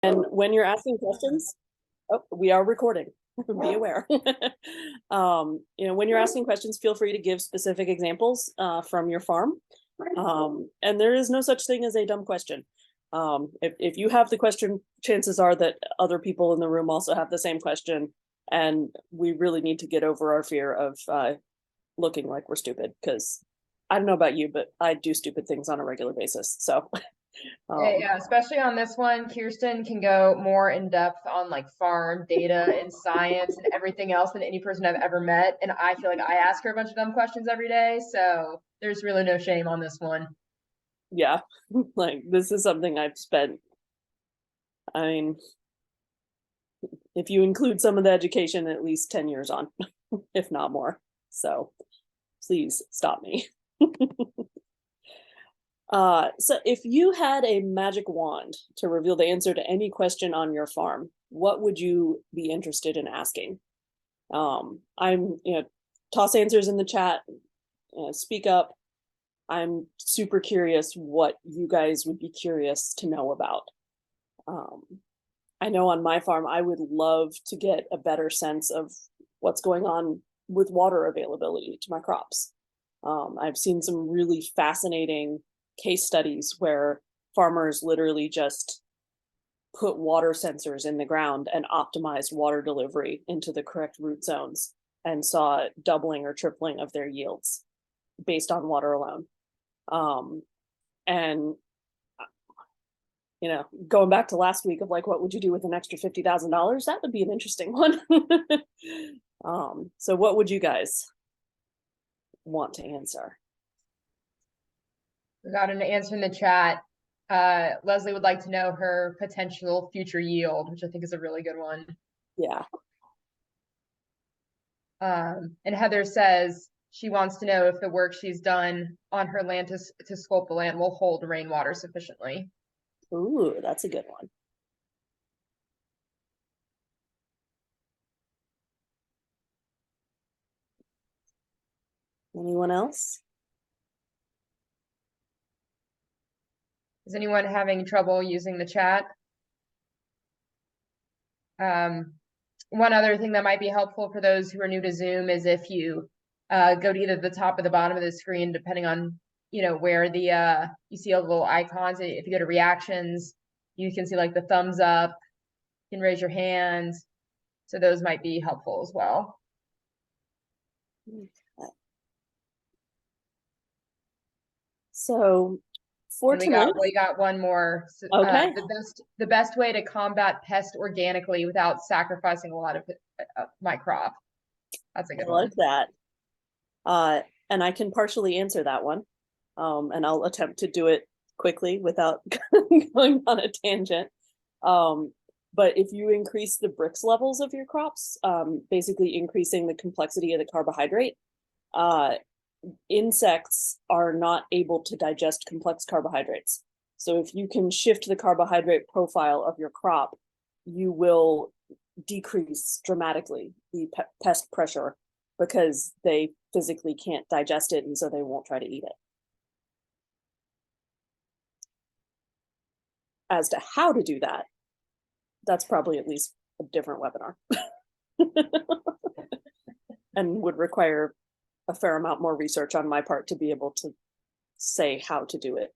And when you're asking questions, oh, we are recording. Be aware. When you're asking questions, feel free to give specific examples from your farm. And there is no such thing as a dumb question. If you have the question, chances are that other people in the room also have the same question. And we really need to get over our fear of looking like we're stupid, because I don't know about you, but I do stupid things on a regular basis. So Yeah, especially on this one, Kirsten can go more in depth on like farm data and science and everything else than any person I've ever met. And I feel like I ask her a bunch of dumb questions every day. So there's really no shame on this one. yeah, like this is something I've spent, I mean, if you include some of the education, at least 10 years on, if not more. So please stop me. So if you had a magic wand to reveal the answer to any question on your farm, what would you be interested in asking? Toss answers in the chat, speak up. I'm super curious what you guys would be curious to know about. I know on my farm, I would love to get a better sense of what's going on with water availability to my crops. I've seen some really fascinating case studies where farmers literally just put water sensors in the ground and optimized water delivery into the correct root zones and saw doubling or tripling of their yields based on water alone. And going back to last week of like, what would you do with an extra $50,000? That would be an interesting one. So what would you guys want to answer? We got an answer in the chat. Leslie would like to know her potential future yield, which I think is a really good one. Yeah. And Heather says she wants to know if the work she's done on her land to sculpt the land will hold rainwater sufficiently. Ooh, that's a good one. Anyone else? Is anyone having trouble using the chat? One other thing that might be helpful for those who are new to Zoom is if you go to either the top or the bottom of the screen, depending on where the you see all the little icons. If you go to reactions, you can see like the thumbs up. You can raise your hand, so those might be helpful as well. So for tonight, we got one more. Okay. The best way to combat pest organically without sacrificing a lot of my crop. That's a good one. I like that. And I can partially answer that one. And I'll attempt to do it quickly without going on a tangent. But if you increase the Brix levels of your crops, basically increasing the complexity of the carbohydrate, insects are not able to digest complex carbohydrates. So if you can shift the carbohydrate profile of your crop, you will decrease dramatically the pest pressure because they physically can't digest it, and so they won't try to eat it. As to how to do that, that's probably at least a different webinar and would require a fair amount more research on my part to be able to say how to do it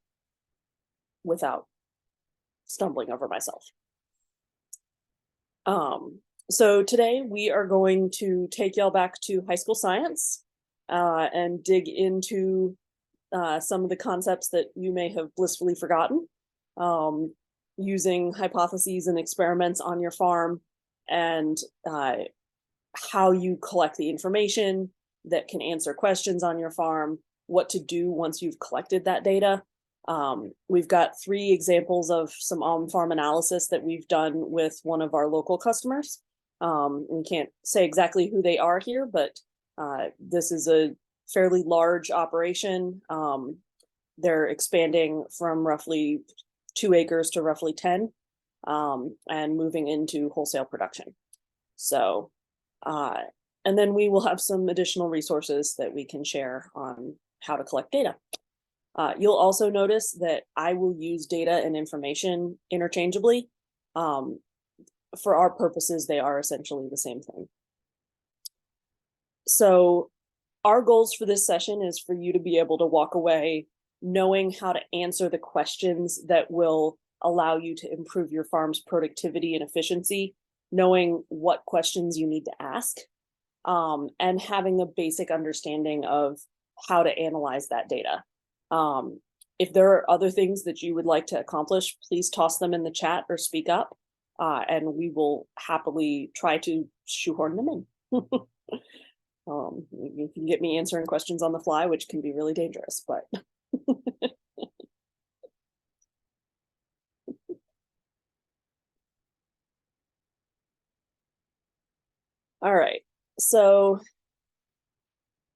without stumbling over myself. So today we are going to take y'all back to high school science and dig into some of the concepts that you may have blissfully forgotten, using hypotheses and experiments on your farm, and how you collect the information that can answer questions on your farm, what to do once you've collected that data. We've got 3 examples of some on-farm analysis that we've done with one of our local customers. We can't say exactly who they are here, but this is a fairly large operation. They're expanding from roughly 2 acres to roughly 10, and moving into wholesale production. So, and then we will have some additional resources that we can share on how to collect data. You'll also notice that I will use data and information interchangeably. For our purposes, they are essentially the same thing. So our goals for this session is for you to be able to walk away knowing how to answer the questions that will allow you to improve your farm's productivity and efficiency, knowing what questions you need to ask, and having a basic understanding of how to analyze that data. If there are other things that you would like to accomplish, please toss them in the chat or speak up, and we will happily try to shoehorn them in. You can get me answering questions on the fly, which can be really dangerous, but all right. So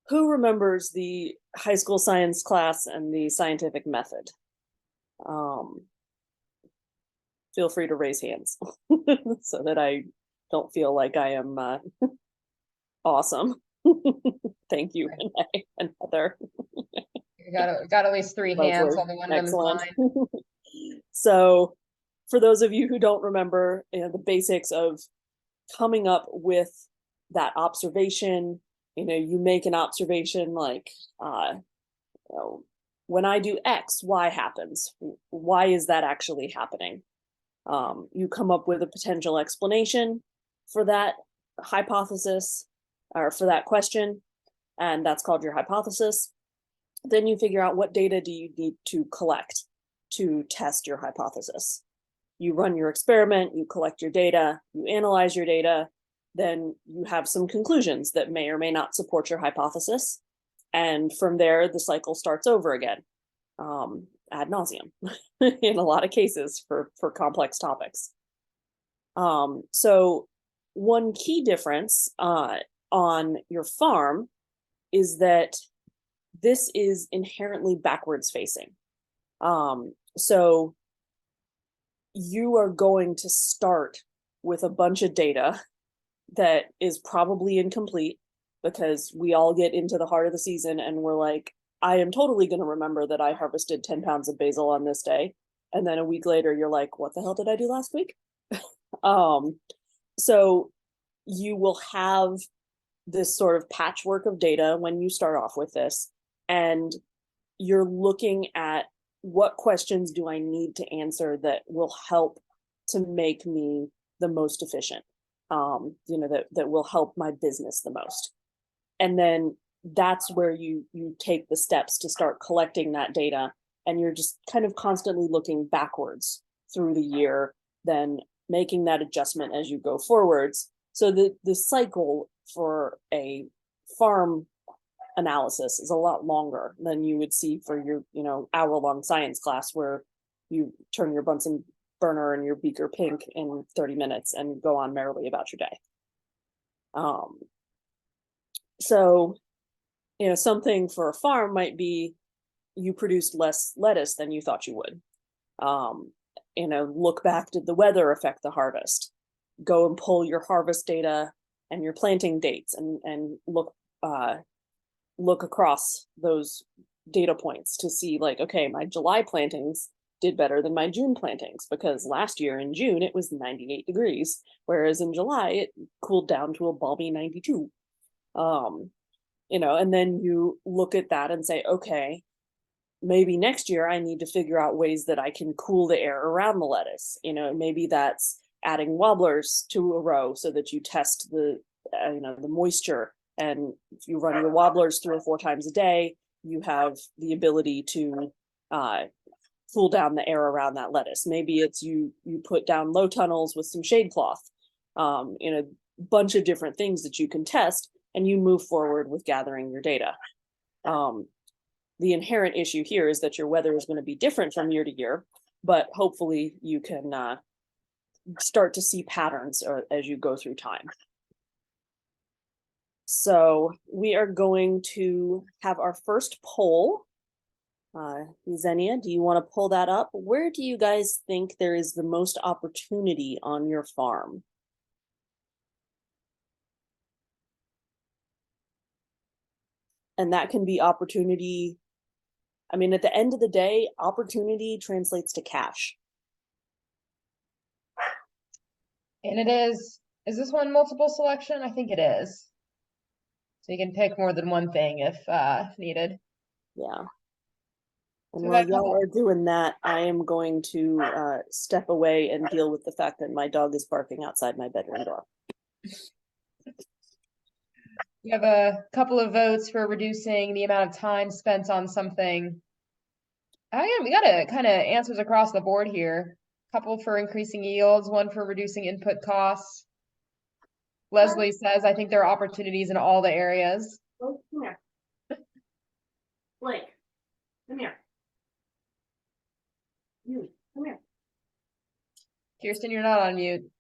who remembers the high school science class and the scientific method? Feel free to raise hands so that I don't feel like I am awesome. Thank you, Renee and Heather. You got at least 3 hands, although one of them is mine. So for those of you who don't remember, the basics of coming up with that observation, you make an observation like, when I do X, Y happens. Why is that actually happening? You come up with a potential explanation for that hypothesis or for that question, and that's called your hypothesis. Then you figure out what data do you need to collect to test your hypothesis. You run your experiment, you collect your data, you analyze your data, then you have some conclusions that may or may not support your hypothesis. And from there, the cycle starts over again, ad nauseum in a lot of cases for complex topics. So one key difference on your farm is that this is inherently backwards facing. So you are going to start with a bunch of data that is probably incomplete, because we all get into the heart of the season and we're like, I am totally going to remember that I harvested 10 pounds of basil on this day. And then a week later, you're like, what the hell did I do last week? So you will have this sort of patchwork of data when you start off with this, and you're looking at what questions do I need to answer that will help to make me the most efficient, that will help my business the most. And then that's where you take the steps to start collecting that data, and you're just kind of constantly looking backwards through the year, then making that adjustment as you go forwards. So the cycle for a farm analysis is a lot longer than you would see for your hour-long science class, where you turn your Bunsen burner and your beaker pink in 30 minutes and go on merrily about your day. So something for a farm might be you produced less lettuce than you thought you would. Look back, did the weather affect the harvest? Go and pull your harvest data and your planting dates and look across those data points to see, like, okay, my July plantings did better than my June plantings, because last year in June it was 98 degrees, whereas in July it cooled down to a balmy 92. And then you look at that and say, okay, maybe next year I need to figure out ways that I can cool the air around the lettuce. Maybe that's adding wobblers to a row so that you test the moisture. And if you run your wobblers 3 or 4 times a day, you have the ability to cool down the air around that lettuce. Maybe it's you put down low tunnels with some shade cloth, a bunch of different things that you can test, and you move forward with gathering your data. The inherent issue here is that your weather is going to be different from year to year, but hopefully you can start to see patterns as you go through time. So we are going to have our first poll. Xenia, do you want to pull that up? Where do you guys think there is the most opportunity on your farm? And that can be opportunity. I mean, at the end of the day, opportunity translates to cash. And it is this one multiple selection? I think it is. So you can pick more than one thing if needed. Yeah. And So while that y'all are doing that, I am going to step away and deal with the fact that my dog is barking outside my bedroom door. you have a couple of votes for reducing the amount of time spent on something. We got a kind of answers across the board here. Couple for increasing yields, one for reducing input costs. Leslie says, I think there are opportunities in all the areas. Oh, come here. Blake, come here. You, come here. Kirsten, you're not on mute.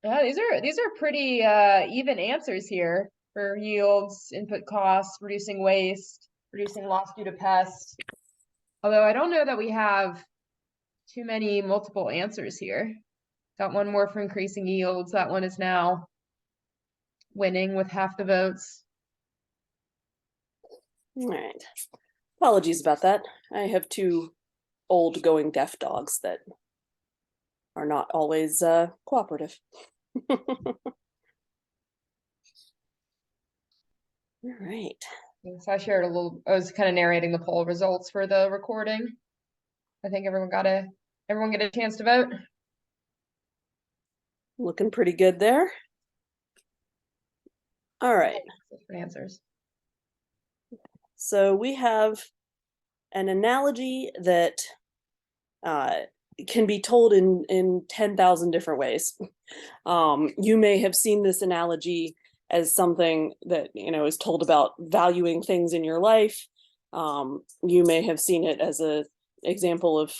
Yeah, these are pretty even answers here for yields, input costs, reducing waste, reducing loss due to pests. Although I don't know that we have too many multiple answers here. Got one more for increasing yields. That one is now winning with half the votes. All right. Apologies about that. I have two old going deaf dogs that are not always cooperative. All right. So I shared a little, I was kind of narrating the poll results for the recording. I think everyone get a chance to vote. Looking pretty good there. All right. Different answers. So we have an analogy that can be told in 10,000 different ways. You may have seen this analogy as something that, is told about valuing things in your life. You may have seen it as a example of,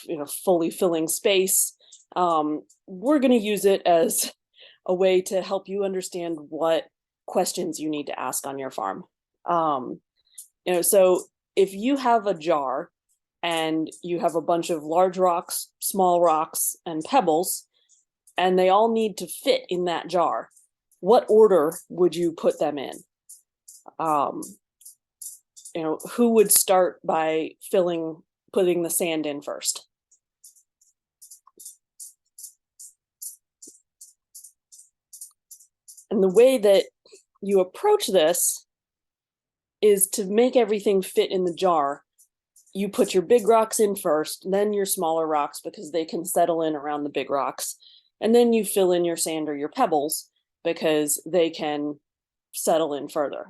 fully filling space. We're going to use it as a way to help you understand what questions you need to ask on your farm. So if you have a jar and you have a bunch of large rocks, small rocks, and pebbles, and they all need to fit in that jar, what order would you put them in? Who would start by putting the sand in first? And the way that you approach this is to make everything fit in the jar. You put your big rocks in first, then your smaller rocks because they can settle in around the big rocks. And then you fill in your sand or your pebbles because they can settle in further.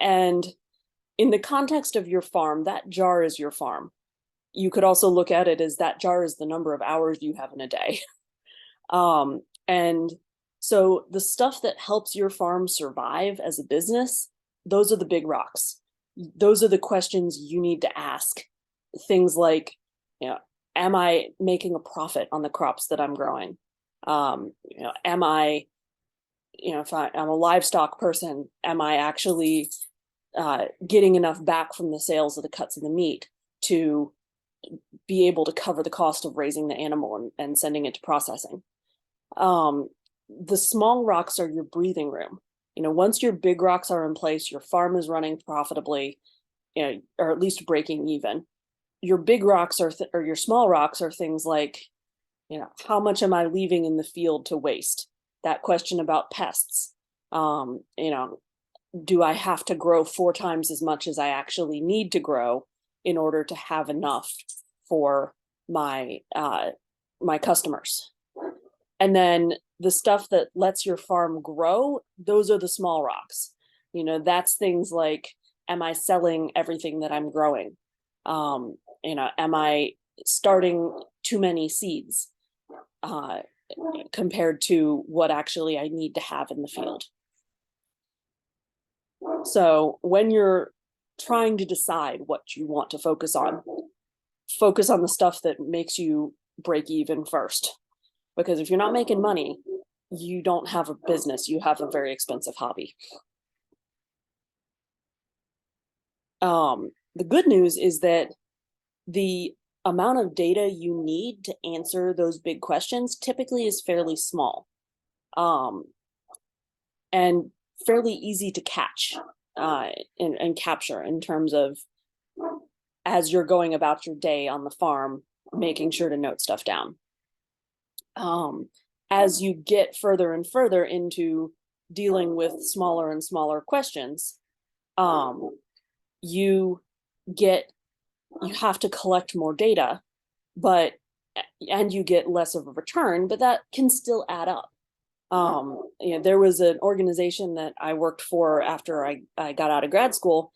And in the context of your farm, that jar is your farm. You could also look at it as that jar is the number of hours you have in a day. And so the stuff that helps your farm survive as a business, those are the big rocks. Those are the questions you need to ask. Things like, am I making a profit on the crops that I'm growing? Am I, if I'm a livestock person, am I actually getting enough back from the sales of the cuts of the meat to be able to cover the cost of raising the animal and sending it to processing? The small rocks are your breathing room. Once your big rocks are in place, your farm is running profitably, or at least breaking even. Your big rocks or your small rocks are things like, how much am I leaving in the field to waste? That question about pests. Do I have to grow 4 times as much as I actually need to grow in order to have enough for my my customers? And then the stuff that lets your farm grow, those are the small rocks. That's things like, am I selling everything that I'm growing? Am I starting too many seeds compared to what actually I need to have in the field? So when you're trying to decide what you want to focus on the stuff that makes you break even first. Because if you're not making money, you don't have a business, you have a very expensive hobby. The good news is that the amount of data you need to answer those big questions typically is fairly small, and fairly easy to catch and capture in terms of, as you're going about your day on the farm, making sure to note stuff down. As you get further and further into dealing with smaller and smaller questions, you have to collect more data, and you get less of a return, but that can still add up. There was an organization that I worked for after I got out of grad school,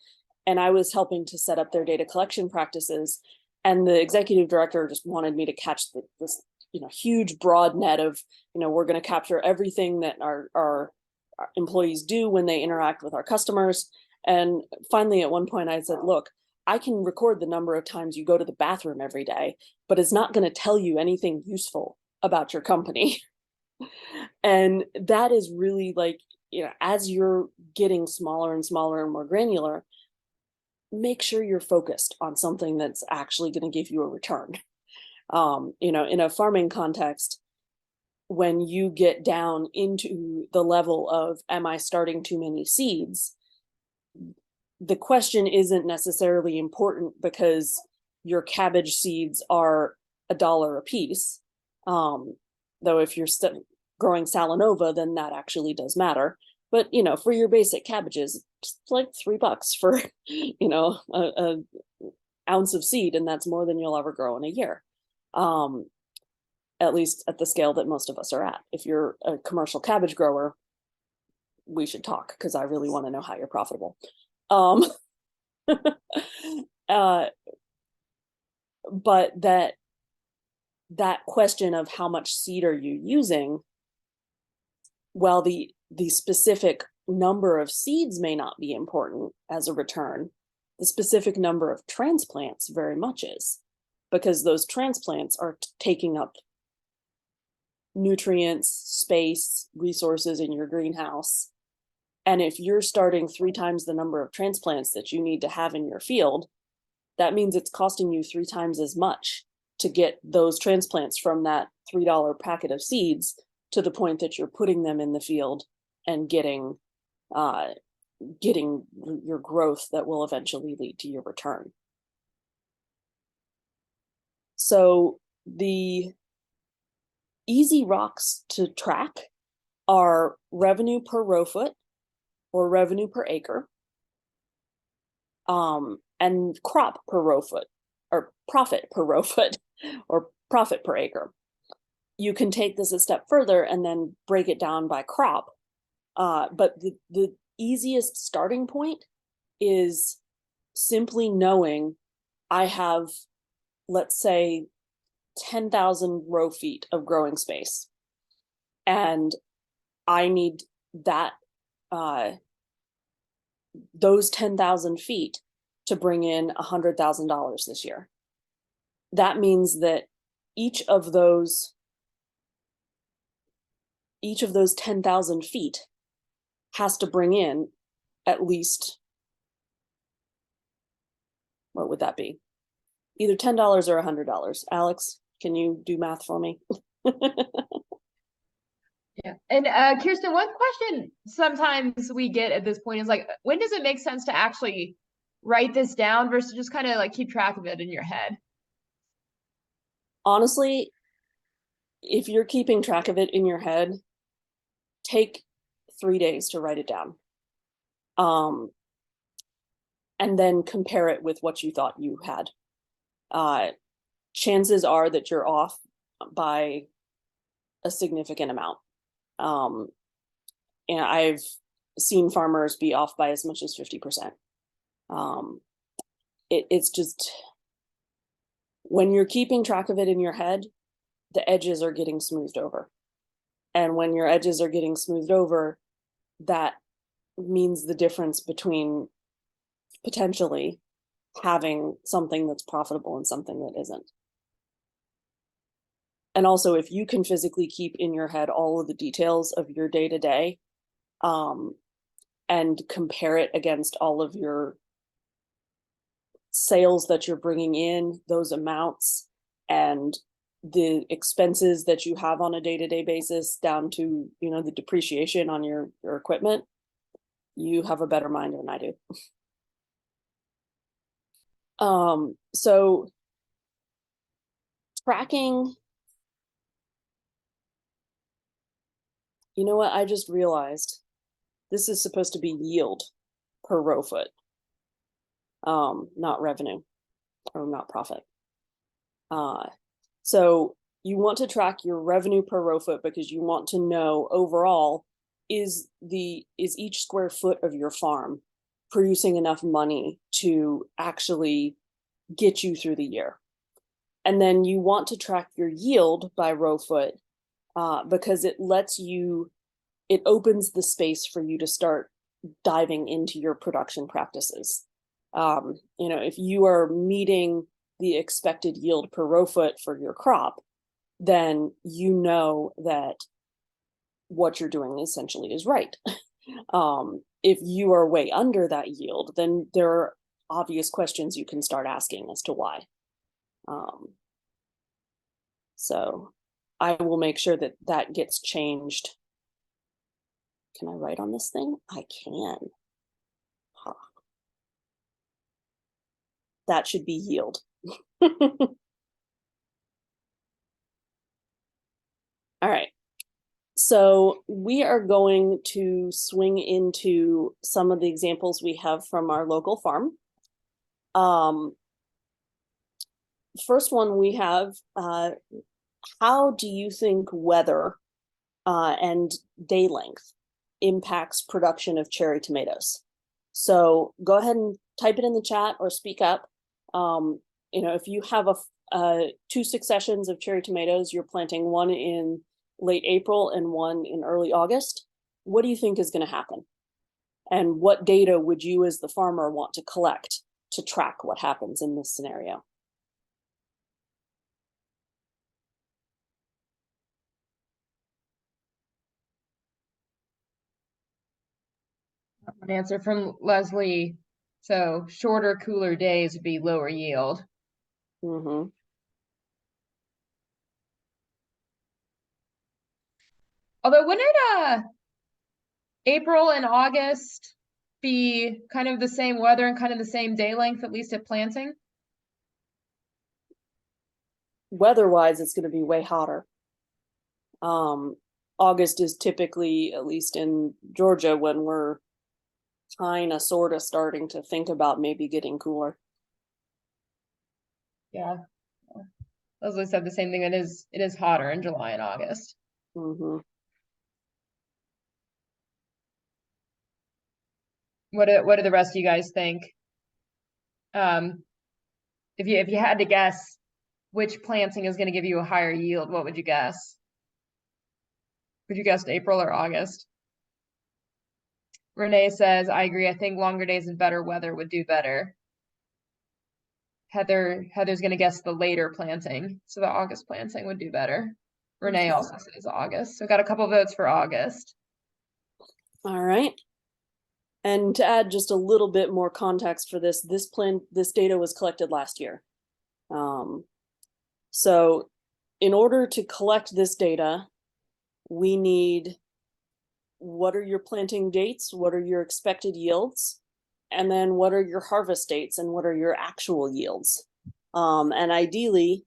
and I was helping to set up their data collection practices. And the executive director just wanted me to catch this huge broad net of, we're going to capture everything that our employees do when they interact with our customers. And finally, at one point I said, look, I can record the number of times you go to the bathroom every day, but it's not going to tell you anything useful about your company. And that is really like, as you're getting smaller and smaller and more granular, make sure you're focused on something that's actually going to give you a return. In a farming context, when you get down into the level of, am I starting too many seeds? The question isn't necessarily important because your cabbage seeds are $1 a piece. Though if you're growing Salanova, then that actually does matter. But, for your basic cabbages, it's like $3 for, a ounce of seed, and that's more than you'll ever grow in a year. At least at the scale that most of us are at. If you're a commercial cabbage grower, we should talk, because I really want to know how you're profitable. But that question of how much seed are you using, well, the specific number of seeds may not be important as a return. The specific number of transplants very much is, because those transplants are taking up nutrients, space, resources in your greenhouse. And if you're starting 3 times the number of transplants that you need to have in your field, that means it's costing you 3 times as much to get those transplants from that $3 packet of seeds to the point that you're putting them in the field and getting your growth that will eventually lead to your return. So the easy rocks to track are revenue per row foot or revenue per acre, and crop per row foot, or profit per row foot, or profit per acre. You can take this a step further and then break it down by crop. But the easiest starting point is simply knowing I have, let's say, 10,000 row feet of growing space, and I need that those 10,000 feet to bring in $100,000 this year. That means that each of those 10,000 feet has to bring in at least, what would that be? Either $10 or $100. Alex, can you do math for me? Yeah. And Kirsten, one question sometimes we get at this point is like, when does it make sense to actually write this down versus just kind of like keep track of it in your head? Honestly, if you're keeping track of it in your head, take 3 days to write it down. And then compare it with what you thought you had. Chances are that you're off by a significant amount. And I've seen farmers be off by as much as 50%. It's just, when you're keeping track of it in your head, the edges are getting smoothed over. And when your edges are getting smoothed over, that means the difference between potentially having something that's profitable and something that isn't. And also, if you can physically keep in your head all of the details of your day-to-day, and compare it against all of your sales that you're bringing in, those amounts, and the expenses that you have on a day-to-day basis down to, the depreciation on your equipment, you have a better mind than I do. So tracking, you know what, I just realized this is supposed to be yield per row foot, not revenue or not profit. So you want to track your revenue per row foot because you want to know overall, is each square foot of your farm producing enough money to actually get you through the year? And then you want to track your yield by row foot because it opens the space for you to start diving into your production practices. If you are meeting the expected yield per row foot for your crop, then you know that what you're doing essentially is right. If you are way under that yield, then there are obvious questions you can start asking as to why. So I will make sure that that gets changed. Can I write on this thing? I can. Huh. That should be yield. All right. So we are going to swing into some of the examples we have from our local farm. First one we have, how do you think weather and day length impacts production of cherry tomatoes? So go ahead and type it in the chat or speak up. If you have two successions of cherry tomatoes, you're planting one in late April and one in early August, what do you think is going to happen? And what data would you as the farmer want to collect to track what happens in this scenario? An answer from Leslie. So shorter, cooler days would be lower yield. Mm-hmm. Although wouldn't April and August be kind of the same weather and kind of the same day length, at least at planting? Weather-wise, it's going to be way hotter. August is typically, at least in Georgia, when we're kind of sort of starting to think about maybe getting cooler. Yeah. Leslie said the same thing. It is hotter in July and August. Mm-hmm. What do the rest of you guys think? If you had to guess which planting is going to give you a higher yield, what would you guess? Would you guess April or August? Renee says, I agree. I think longer days and better weather would do better. Heather's going to guess the later planting. So the August planting would do better. Renee also says August. So got a couple votes for August. All right. And to add just a little bit more context for this data was collected last year. So in order to collect this data, we need, what are your planting dates? What are your expected yields? And then what are your harvest dates and what are your actual yields? And ideally,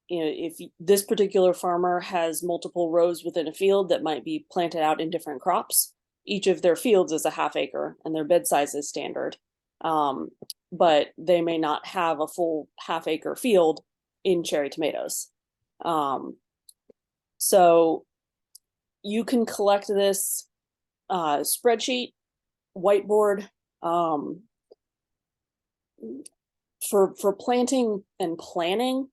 if this particular farmer has multiple rows within a field that might be planted out in different crops, each of their fields is a half acre and their bed size is standard. But they may not have a full half acre field in cherry tomatoes. So you can collect this spreadsheet, whiteboard, for planting and planning.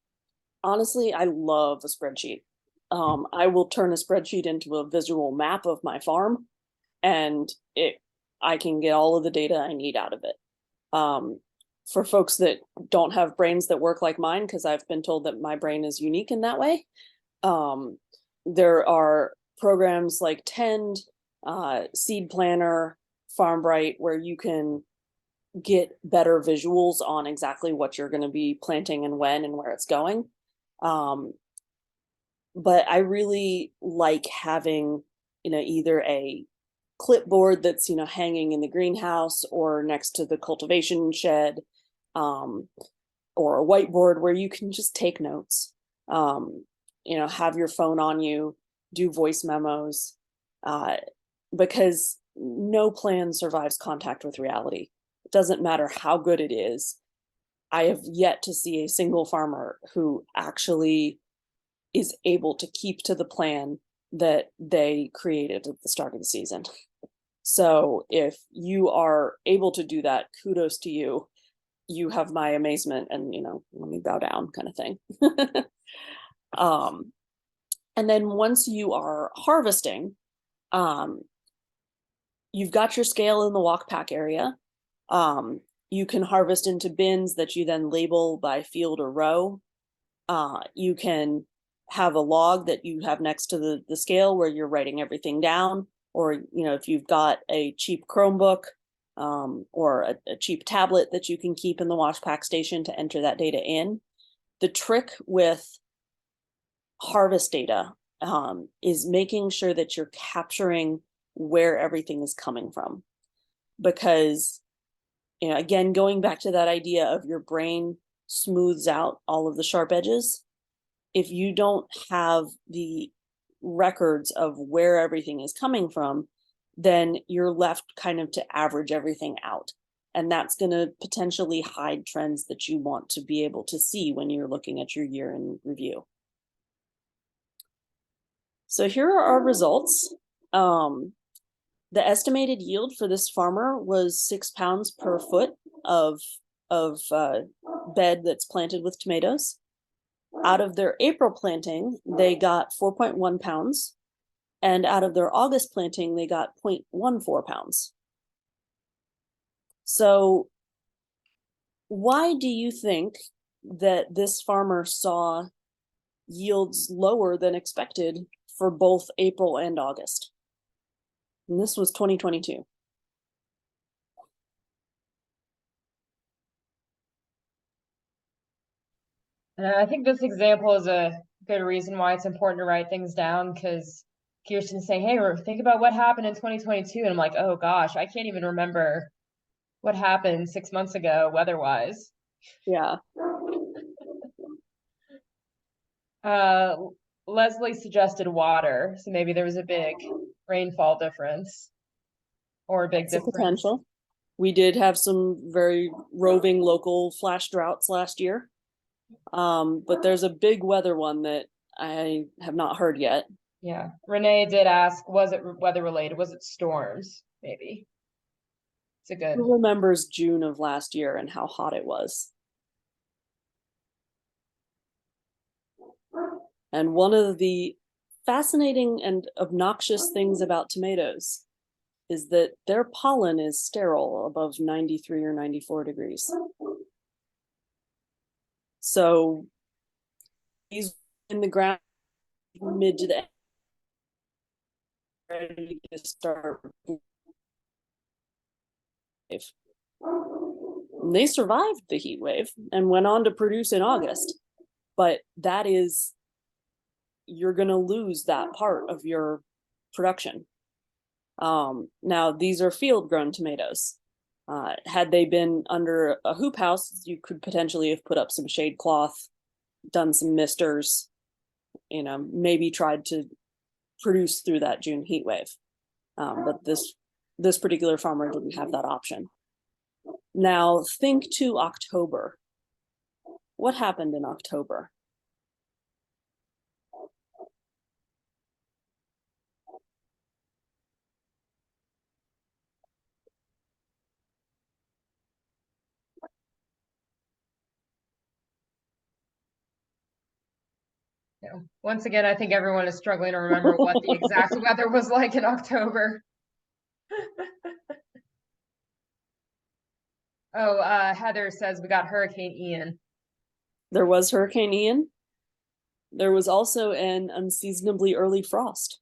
Honestly, I love a spreadsheet. I will turn a spreadsheet into a visual map of my farm, and I can get all of the data I need out of it. For folks that don't have brains that work like mine, because I've been told that my brain is unique in that way, there are programs like Tend, Seed Planner, FarmBright, where you can get better visuals on exactly what you're going to be planting and when and where it's going. But I really like having, either a clipboard that's, hanging in the greenhouse or next to the cultivation shed, or a whiteboard where you can just take notes. Have your phone on you, do voice memos, because no plan survives contact with reality. It doesn't matter how good it is. I have yet to see a single farmer who actually is able to keep to the plan that they created at the start of the season. So if you are able to do that, kudos to you. You have my amazement and, let me bow down kind of thing. And then once you are harvesting, you've got your scale in the walk pack area. You can harvest into bins that you then label by field or row. You can have a log that you have next to the scale where you're writing everything down, or if you've got a cheap Chromebook or a cheap tablet that you can keep in the wash pack station to enter that data in. The trick with harvest data is making sure that you're capturing where everything is coming from, because again, going back to that idea of your brain smooths out all of the sharp edges. If you don't have the records of where everything is coming from, then you're left kind of to average everything out. And that's going to potentially hide trends that you want to be able to see when you're looking at your year in review. So here are our results. The estimated yield for this farmer was 6 pounds per foot of bed that's planted with tomatoes. Out of their April planting, they got 4.1 pounds. And out of their August planting, they got 0.14 pounds. So why do you think that this farmer saw yields lower than expected for both April and August? And this was 2022. I think this example is a good reason why it's important to write things down, because Kirsten's saying, hey, think about what happened in 2022. And I'm like, oh gosh, I can't even remember what happened 6 months ago weather-wise. Yeah. Leslie suggested water, so maybe there was a big rainfall difference or a big That's a difference. potential. We did have some very roving local flash droughts last year. But there's a big weather one that I have not heard yet. Yeah. Renee did ask, was it weather related? Was it storms? Maybe. It's a good. Who remembers June of last year and how hot it was? And one of the fascinating and obnoxious things about tomatoes is that their pollen is sterile above 93 or 94 degrees. So these in the ground mid to the end, ready to start. And they survived the heat wave and went on to produce in August. But that is, you're going to lose that part of your production. Now, these are field-grown tomatoes. Had they been under a hoop house, you could potentially have put up some shade cloth, done some misters, maybe tried to produce through that June heat wave. But this particular farmer didn't have that option. Now, think to October. What happened in October? Once again, I think everyone is struggling to remember what the exact weather was like in October. Oh, Heather says we got Hurricane Ian. There was Hurricane Ian. There was also an unseasonably early frost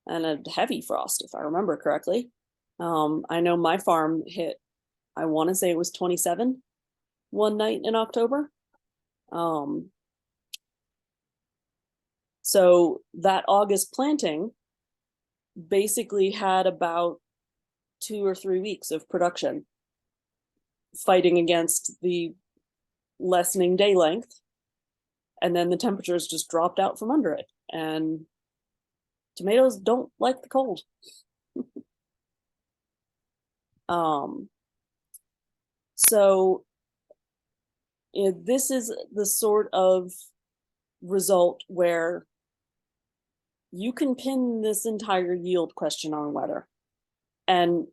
and a heavy frost, if I remember correctly. I know my farm hit, I want to say it was 27 one night in October. So that August planting basically had about 2 or 3 weeks of production, fighting against the lessening day length and then the temperatures just dropped out from under it, and tomatoes don't like the cold. So this is the sort of result where you can pin this entire yield question on weather. And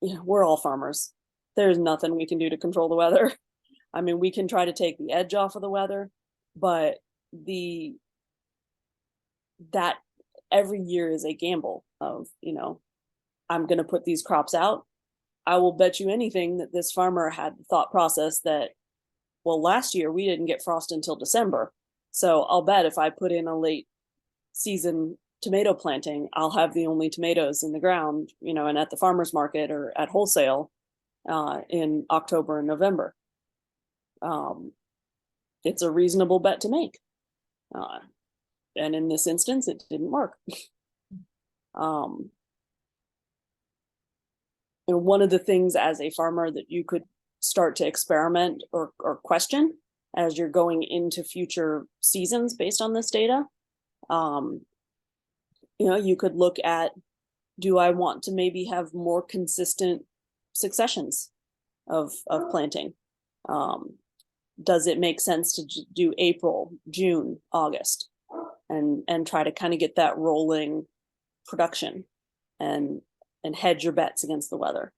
we're all farmers. There's nothing we can do to control the weather. I mean, we can try to take the edge off of the weather, but that every year is a gamble of, I'm going to put these crops out. I will bet you anything that this farmer had the thought process that, well, last year we didn't get frost until December. So I'll bet if I put in a late season tomato planting, I'll have the only tomatoes in the ground, and at the farmer's market or at wholesale in October and November. It's a reasonable bet to make. And in this instance, it didn't work. And one of the things as a farmer that you could start to experiment or question as you're going into future seasons based on this data, you could look at, do I want to maybe have more consistent successions of planting? Does it make sense to do April, June, August, and try to kind of get that rolling production and hedge your bets against the weather?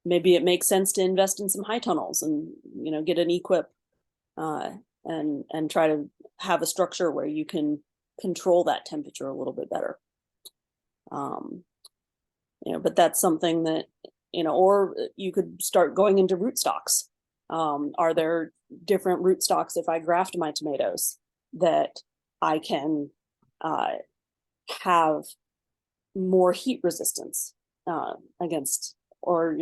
Maybe it makes sense to invest in some high tunnels and get an equip and try to have a structure where you can control that temperature a little bit better. But that's something that or you could start going into rootstocks. Are there different rootstocks if I graft my tomatoes that I can have more heat resistance against, or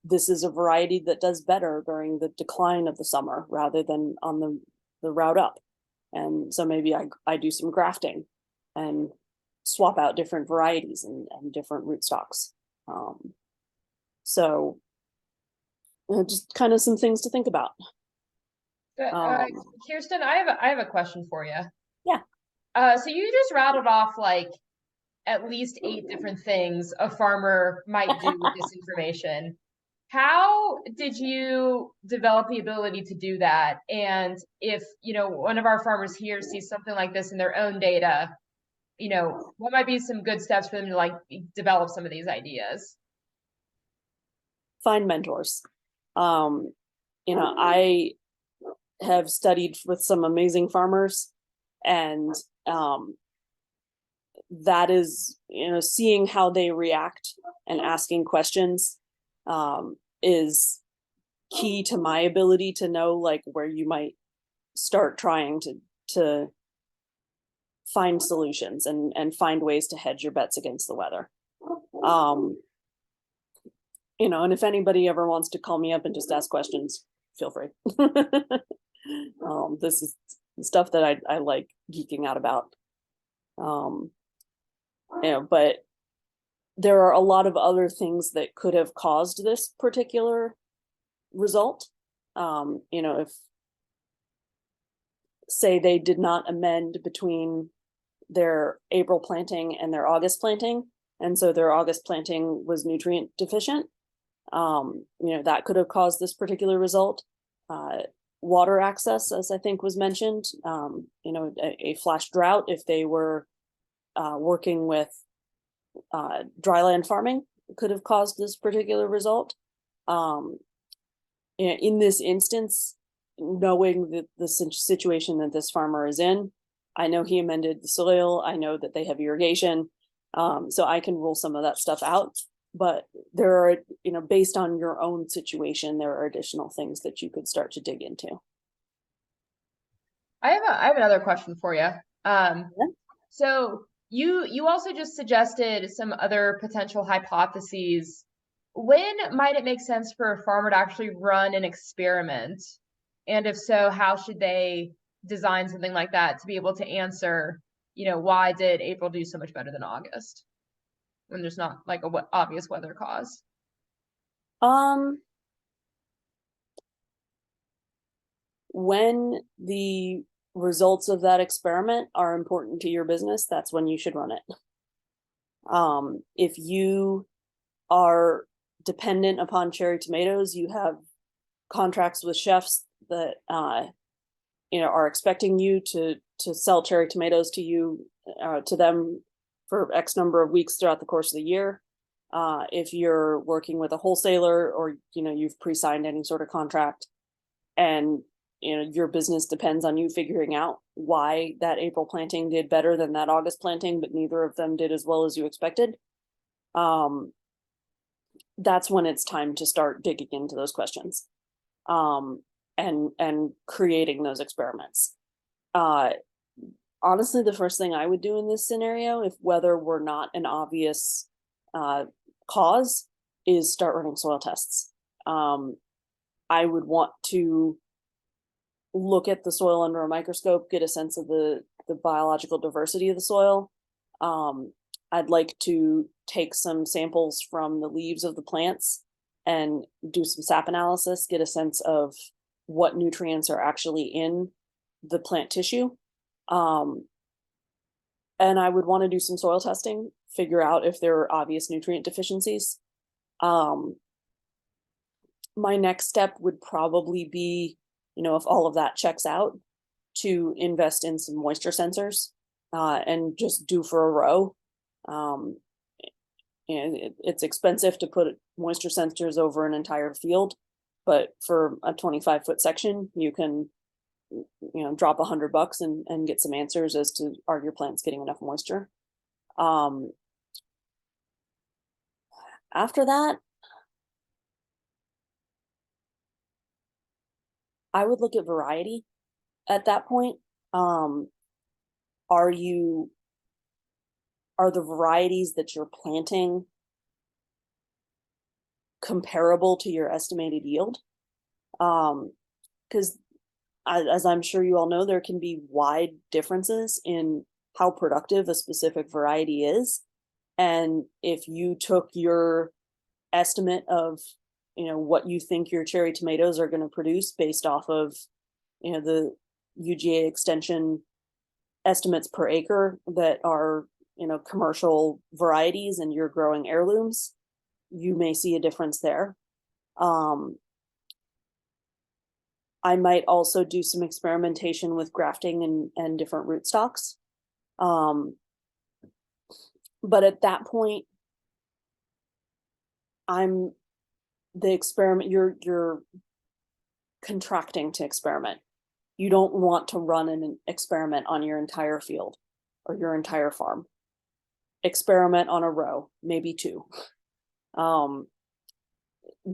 this is a variety that does better during the decline of the summer rather than on the route up, and so maybe I do some grafting and swap out different varieties and different rootstocks. So just kind of some things to think about. Kirsten, I have a question for you. Yeah. So you just rattled off like at least 8 different things a farmer might do with this information. How did you develop the ability to do that? And if, one of our farmers here sees something like this in their own data, what might be some good steps for them to like develop some of these ideas? Find mentors. I have studied with some amazing farmers, and that is, seeing how they react and asking questions is key to my ability to know like where you might start trying to find solutions and find ways to hedge your bets against the weather. And if anybody ever wants to call me up and just ask questions, feel free. This is stuff that I like geeking out about. But there are a lot of other things that could have caused this particular result. If say they did not amend between their April planting and their August planting, and so their August planting was nutrient deficient, that could have caused this particular result. Water access, as I think was mentioned, a flash drought, if they were working with dryland farming, could have caused this particular result. In this instance, knowing the situation that this farmer is in, I know he amended the soil, I know that they have irrigation, so I can rule some of that stuff out. But there are, based on your own situation, there are additional things that you could start to dig into. I have another question for you. So you also just suggested some other potential hypotheses. When might it make sense for a farmer to actually run an experiment? And if so, how should they design something like that to be able to answer, why did April do so much better than August when there's not like a obvious weather cause? When the results of that experiment are important to your business, that's when you should run it. If you are dependent upon cherry tomatoes, you have contracts with chefs that are expecting you to sell cherry tomatoes to them for X number of weeks throughout the course of the year. If you're working with a wholesaler, or you've pre-signed any sort of contract, and your business depends on you figuring out why that April planting did better than that August planting, but neither of them did as well as you expected, that's when it's time to start digging into those questions, and creating those experiments. Honestly, the first thing I would do in this scenario, if weather were not an obvious cause, is start running soil tests. I would want to look at the soil under a microscope, get a sense of the biological diversity of the soil. I'd like to take some samples from the leaves of the plants and do some sap analysis, get a sense of what nutrients are actually in the plant tissue. And I would want to do some soil testing, figure out if there are obvious nutrient deficiencies. My next step would probably be, if all of that checks out, to invest in some moisture sensors, and just do for a row. It's expensive to put moisture sensors over an entire field, but for a 25-foot section, you can drop $100 and get some answers as to, are your plants getting enough moisture. After that, I would look at variety at that point. Are the varieties that you're planting comparable to your estimated yield? Because as I'm sure you all know, there can be wide differences in how productive a specific variety is. And if you took your estimate of, what you think your cherry tomatoes are going to produce based off of, the UGA extension estimates per acre that are, commercial varieties, and you're growing heirlooms, you may see a difference there. I might also do some experimentation with grafting and different rootstocks. But at that point, you're contracting to experiment. You don't want to run an experiment on your entire field or your entire farm. Experiment on a row, maybe two.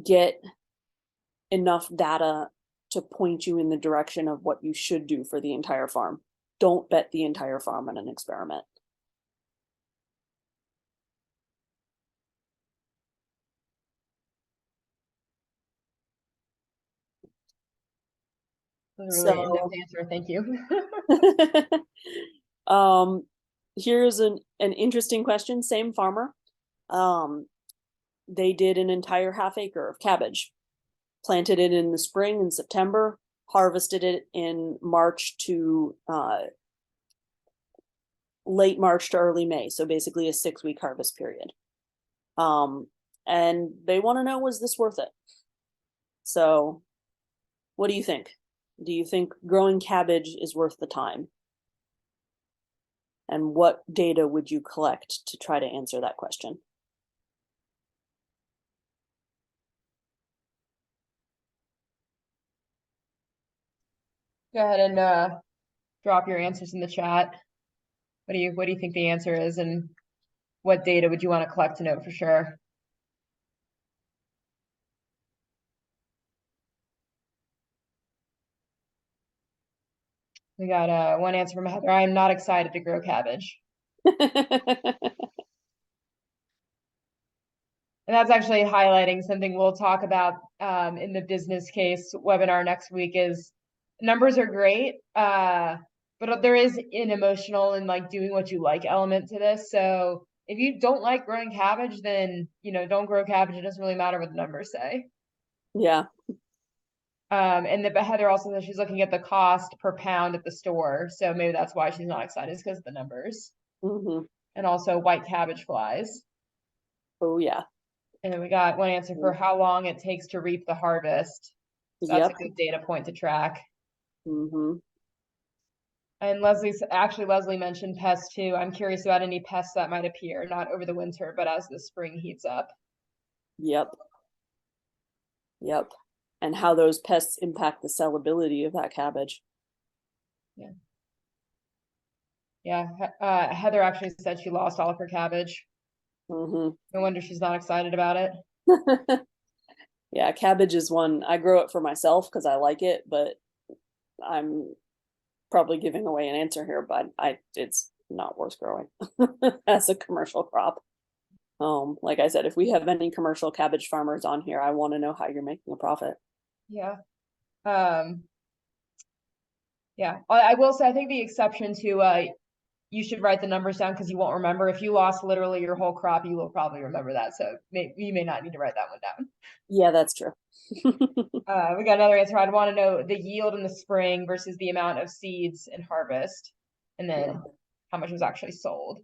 Get enough data to point you in the direction of what you should do for the entire farm. Don't bet the entire farm on an experiment. That was a really in-depth answer. Thank you. Here's an interesting question. Same farmer. They did an entire half acre of cabbage, planted it in the spring in September, harvested it in March to late March to early May. So basically a 6-week harvest period. And they want to know, was this worth it? So what do you think? Do you think growing cabbage is worth the time? And what data would you collect to try to answer that question? Go ahead and drop your answers in the chat. What do you think the answer is, and what data would you want to collect to know for sure? We got one answer from Heather. I am not excited to grow cabbage. And that's actually highlighting something we'll talk about in the business case webinar next week. Is numbers are great, but there is an emotional and like doing what you like element to this. So if you don't like growing cabbage, then don't grow cabbage. It doesn't really matter what the numbers say. Yeah. But Heather also says she's looking at the cost per pound at the store, so maybe that's why she's not excited, is because of the numbers. Mm-hmm. And also white cabbage flies. Oh yeah. And then we got one answer for how long it takes to reap the harvest. So that's a Yep. good data point to track. Mm-hmm. And Leslie mentioned pests too. I'm curious about any pests that might appear, not over the winter, but as the spring heats up. Yep. Yep. And how those pests impact the sellability of that cabbage. Yeah. Yeah. Heather actually said she lost all of her cabbage. Mm-hmm. No wonder she's not excited about it. Yeah, cabbage is one. I grow it for myself because I like it, but I'm probably giving away an answer here, but it's not worth growing as a commercial crop. Like I said, if we have any commercial cabbage farmers on here, I want to know how you're making a profit. Yeah. Yeah. I will say, I think the exception to you should write the numbers down because you won't remember. If you lost literally your whole crop, you will probably remember that. So you may not need to write that one down. Yeah, that's true. We got another answer. I'd want to know the yield in the spring versus the amount of seeds in harvest, and then Yeah. how much was actually sold.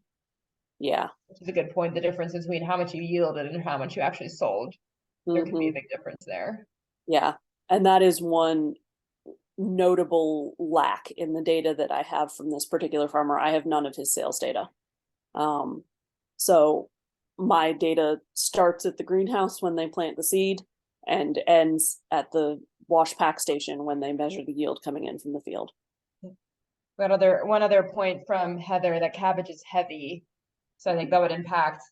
Yeah. Which is a good point. The difference between how much you yielded and how much you actually sold. There could be a big difference there. Yeah. And that is one notable lack in the data that I have from this particular farmer. I have none of his sales data. So my data starts at the greenhouse when they plant the seed and ends at the wash pack station when they measure the yield coming in from the field. One other point from Heather, that cabbage is heavy. So I think that would impact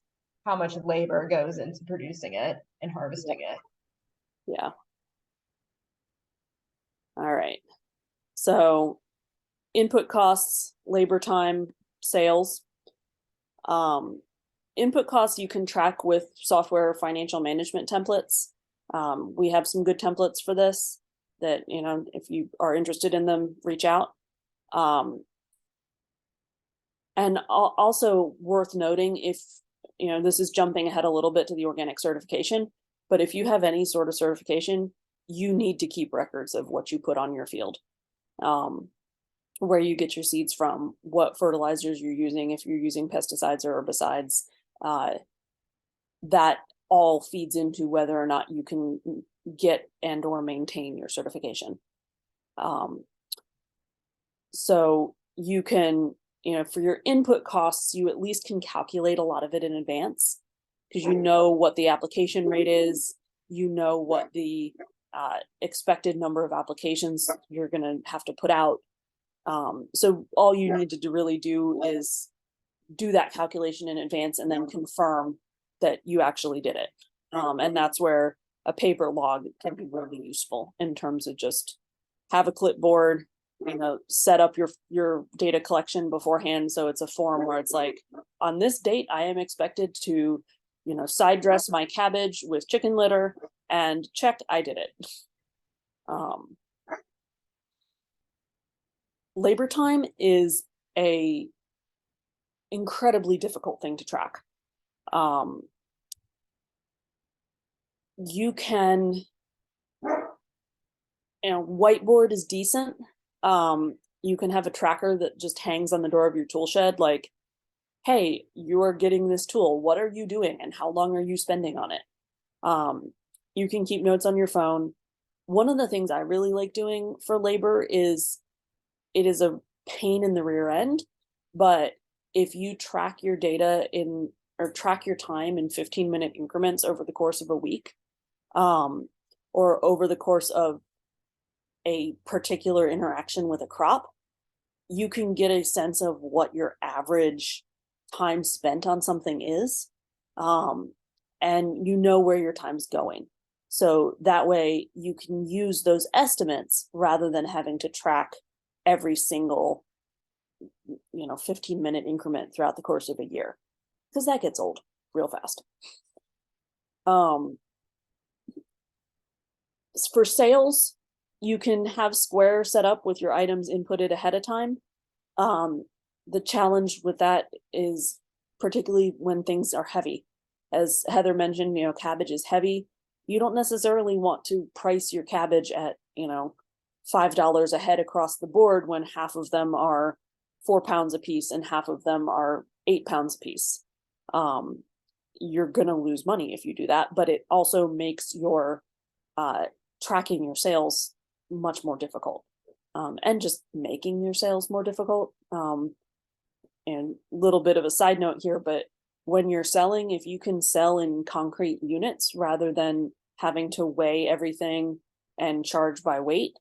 how much labor goes into producing it and harvesting it. Yeah. All right. So input costs, labor time, sales. Input costs you can track with software financial management templates. We have some good templates for this that, if you are interested in them, reach out. And also worth noting, if, this is jumping ahead a little bit to the organic certification, but if you have any sort of certification, you need to keep records of what you put on your field. Where you get your seeds from, what fertilizers you're using, if you're using pesticides or herbicides, that all feeds into whether or not you can get and or maintain your certification. So you can, for your input costs, you at least can calculate a lot of it in advance because you know what the application rate is, what the expected number of applications you're going to have to put out. So all you need to really do is do that calculation in advance and then confirm that you actually did it. And that's where a paper log can be really useful in terms of just have a clipboard, set up your data collection beforehand. So it's a form where it's like, on this date, I am expected to, side dress my cabbage with chicken litter, and check, I did it. Labor time is a incredibly difficult thing to track. You can, whiteboard is decent. You can have a tracker that just hangs on the door of your tool shed, like, hey, you're getting this tool, what are you doing and how long are you spending on it? You can keep notes on your phone. One of the things I really like doing for labor is, it is a pain in the rear end, but if you track your data or track your time in 15-minute increments over the course of a week, or over the course of a particular interaction with a crop, you can get a sense of what your average time spent on something is, and where your time's going. So that way you can use those estimates rather than having to track every single 15-minute increment throughout the course of a year, because that gets old real fast. For sales, you can have Square set up with your items inputted ahead of time. The challenge with that is particularly when things are heavy. As Heather mentioned, cabbage is heavy. you don't necessarily want to price your cabbage at, $5 a head across the board when half of them are 4 pounds a piece and half of them are 8 pounds a piece. You're going to lose money if you do that, but it also makes your tracking your sales much more difficult, and just making your sales more difficult. And little bit of a side note here, but when you're selling, if you can sell in concrete units rather than having to weigh everything and charge by weight,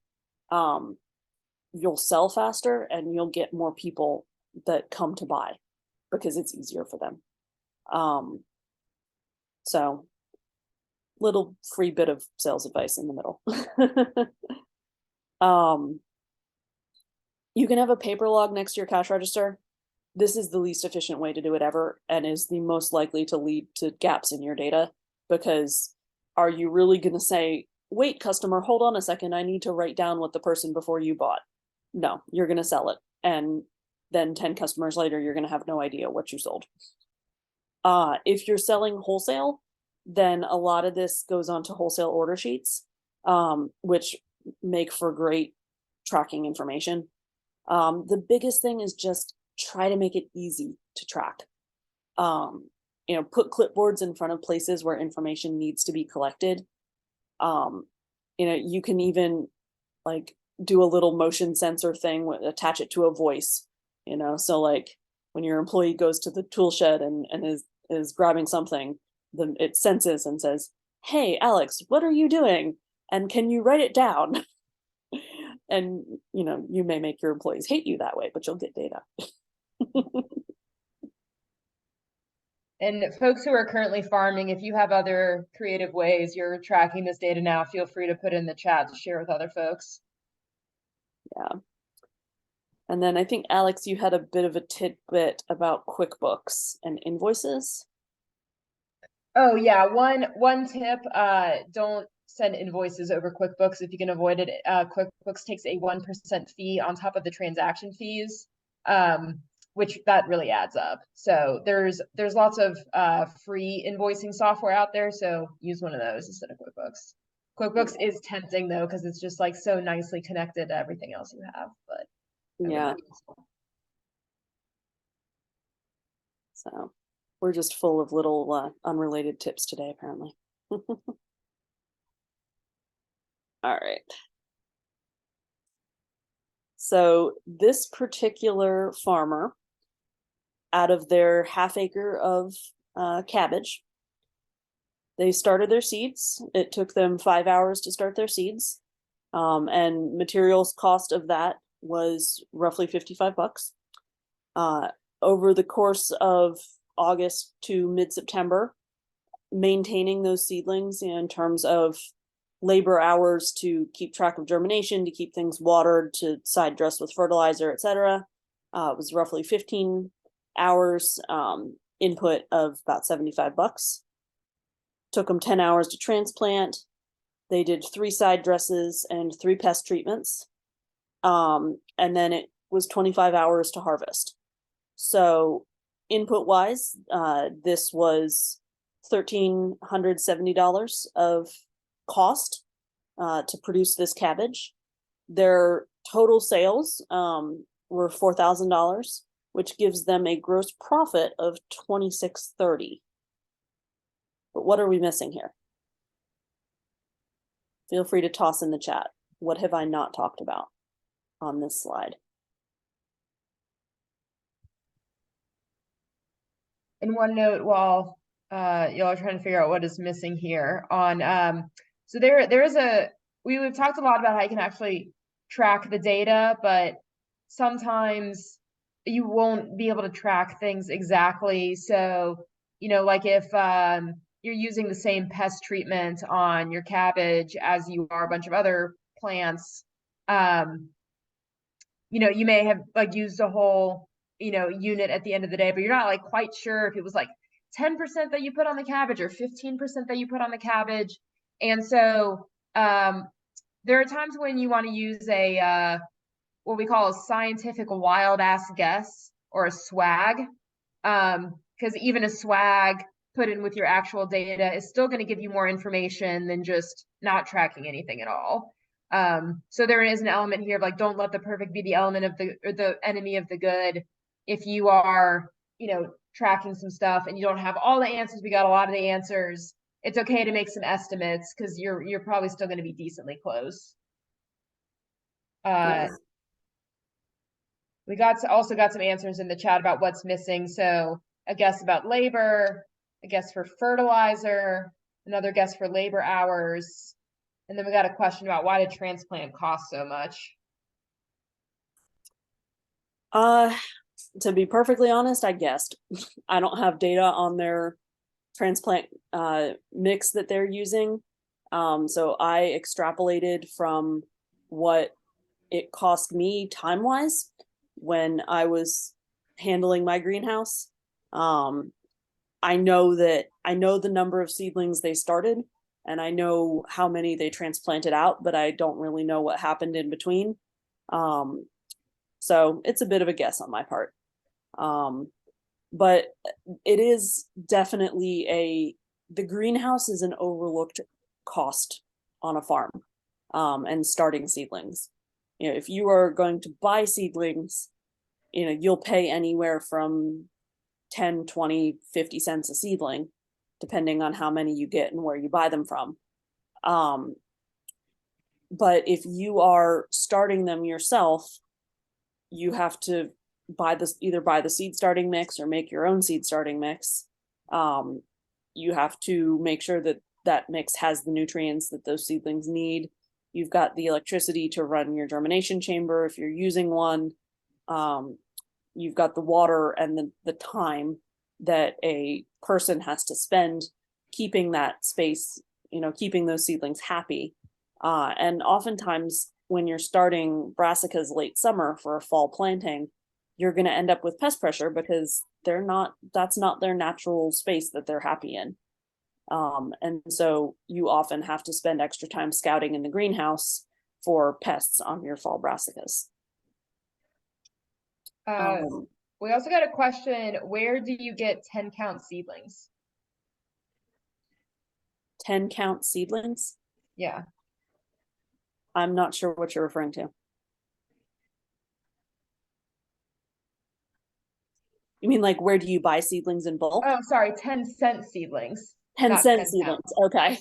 you'll sell faster and you'll get more people that come to buy because it's easier for them. So little free bit of sales advice in the middle. You can have a paper log next to your cash register. This is the least efficient way to do it ever, and is the most likely to lead to gaps in your data, because are you really going to say, wait, customer, hold on a second, I need to write down what the person before you bought? No, you're going to sell it. And then 10 customers later, you're going to have no idea what you sold. If you're selling wholesale, then a lot of this goes onto wholesale order sheets, which make for great tracking information. The biggest thing is just try to make it easy to track. Put clipboards in front of places where information needs to be collected. You can even like do a little motion sensor thing, attach it to a voice, so like when your employee goes to the tool shed and is grabbing something, then it senses and says, hey, Alex, what are you doing? And can you write it down? And, you may make your employees hate you that way, but you'll get data. And folks who are currently farming, if you have other creative ways you're tracking this data now, feel free to put in the chat to share with other folks. Yeah. And then I think, Alex, you had a bit of a tidbit about QuickBooks and invoices. Oh yeah, one tip, don't send invoices over QuickBooks if you can avoid it. QuickBooks takes a 1% fee on top of the transaction fees, which that really adds up. So there's lots of free invoicing software out there, so use one of those instead of QuickBooks. QuickBooks is tempting though, because it's just like so nicely connected to everything else you have, but yeah. So we're just full of little unrelated tips today, apparently. All right. So this particular farmer, out of their half acre of cabbage, they started their seeds. It took them 5 hours to start their seeds. And materials cost of that was roughly $55. Over the course of August to mid-September, maintaining those seedlings in terms of labor hours to keep track of germination, to keep things watered, to side dress with fertilizer, etc. Was roughly 15 hours, input of about $75. Took them 10 hours to transplant. They did 3 side dresses and 3 pest treatments. And then it was 25 hours to harvest. So input wise, this was $1,370 of cost to produce this cabbage. Their total sales were $4,000, which gives them a gross profit of $2,630. But what are we missing here? Feel free to toss in the chat. What have I not talked about on this slide? And one note while y'all are trying to figure out what is missing here on so there is we've talked a lot about how you can actually track the data, but sometimes you won't be able to track things exactly. So like if you're using the same pest treatment on your cabbage as you are a bunch of other plants, you may have like used a whole unit at the end of the day, but you're not like quite sure if it was like 10% that you put on the cabbage or 15% that you put on the cabbage. And so there are times when you want to use a what we call a scientific wild ass guess, or a swag, because even a swag put in with your actual data is still going to give you more information than just not tracking anything at all. So there is an element here of like, don't let the perfect be the element of the enemy of the good. If you are, tracking some stuff and you don't have all the answers, we got a lot of the answers. It's okay to make some estimates because you're probably still going to be decently close. Nice. We also got some answers in the chat about what's missing. So a guess about labor, a guess for fertilizer, another guess for labor hours. And then we got a question about why did transplant cost so much? To be perfectly honest, I guessed. I don't have data on their transplant mix that they're using. So I extrapolated from what it cost me time-wise when I was handling my greenhouse. I know the number of seedlings they started, and I know how many they transplanted out, but I don't really know what happened in between. So it's a bit of a guess on my part. But it is definitely the greenhouse is an overlooked cost on a farm, and starting seedlings. If you are going to buy seedlings, you'll pay anywhere from 10, 20, 50 cents a seedling, depending on how many you get and where you buy them from. But if you are starting them yourself, you have to either buy the seed starting mix or make your own seed starting mix. You have to make sure that that mix has the nutrients that those seedlings need. You've got the electricity to run your germination chamber if you're using one. You've got the water and the time that a person has to spend keeping that space, keeping those seedlings happy. And oftentimes when you're starting brassicas late summer for a fall planting, you're going to end up with pest pressure because that's not their natural space that they're happy in. And so you often have to spend extra time scouting in the greenhouse for pests on your fall brassicas. We also got a question, where do you get 10 count seedlings? 10 count seedlings? Yeah. I'm not sure what you're referring to. You mean like where do you buy seedlings in bulk? Oh, sorry, 10-cent seedlings. 10-cent seedlings. Okay.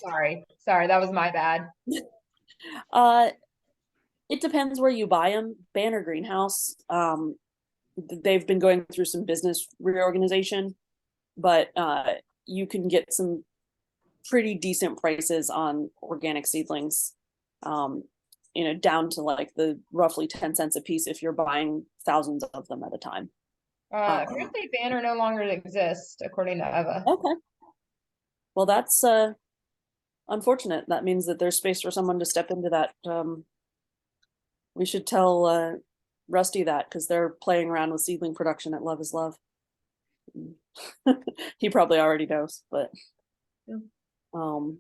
Sorry, that was my bad. It depends where you buy them. Banner Greenhouse, they've been going through some business reorganization, but you can get some pretty decent prices on organic seedlings, down to like the roughly 10 cents a piece if you're buying thousands of them at a time. Apparently Banner no longer exists, according to Eva. Okay. Well, that's unfortunate. That means that there's space for someone to step into that. We should tell Rusty that, because they're playing around with seedling production at Love is Love. He probably already knows, but and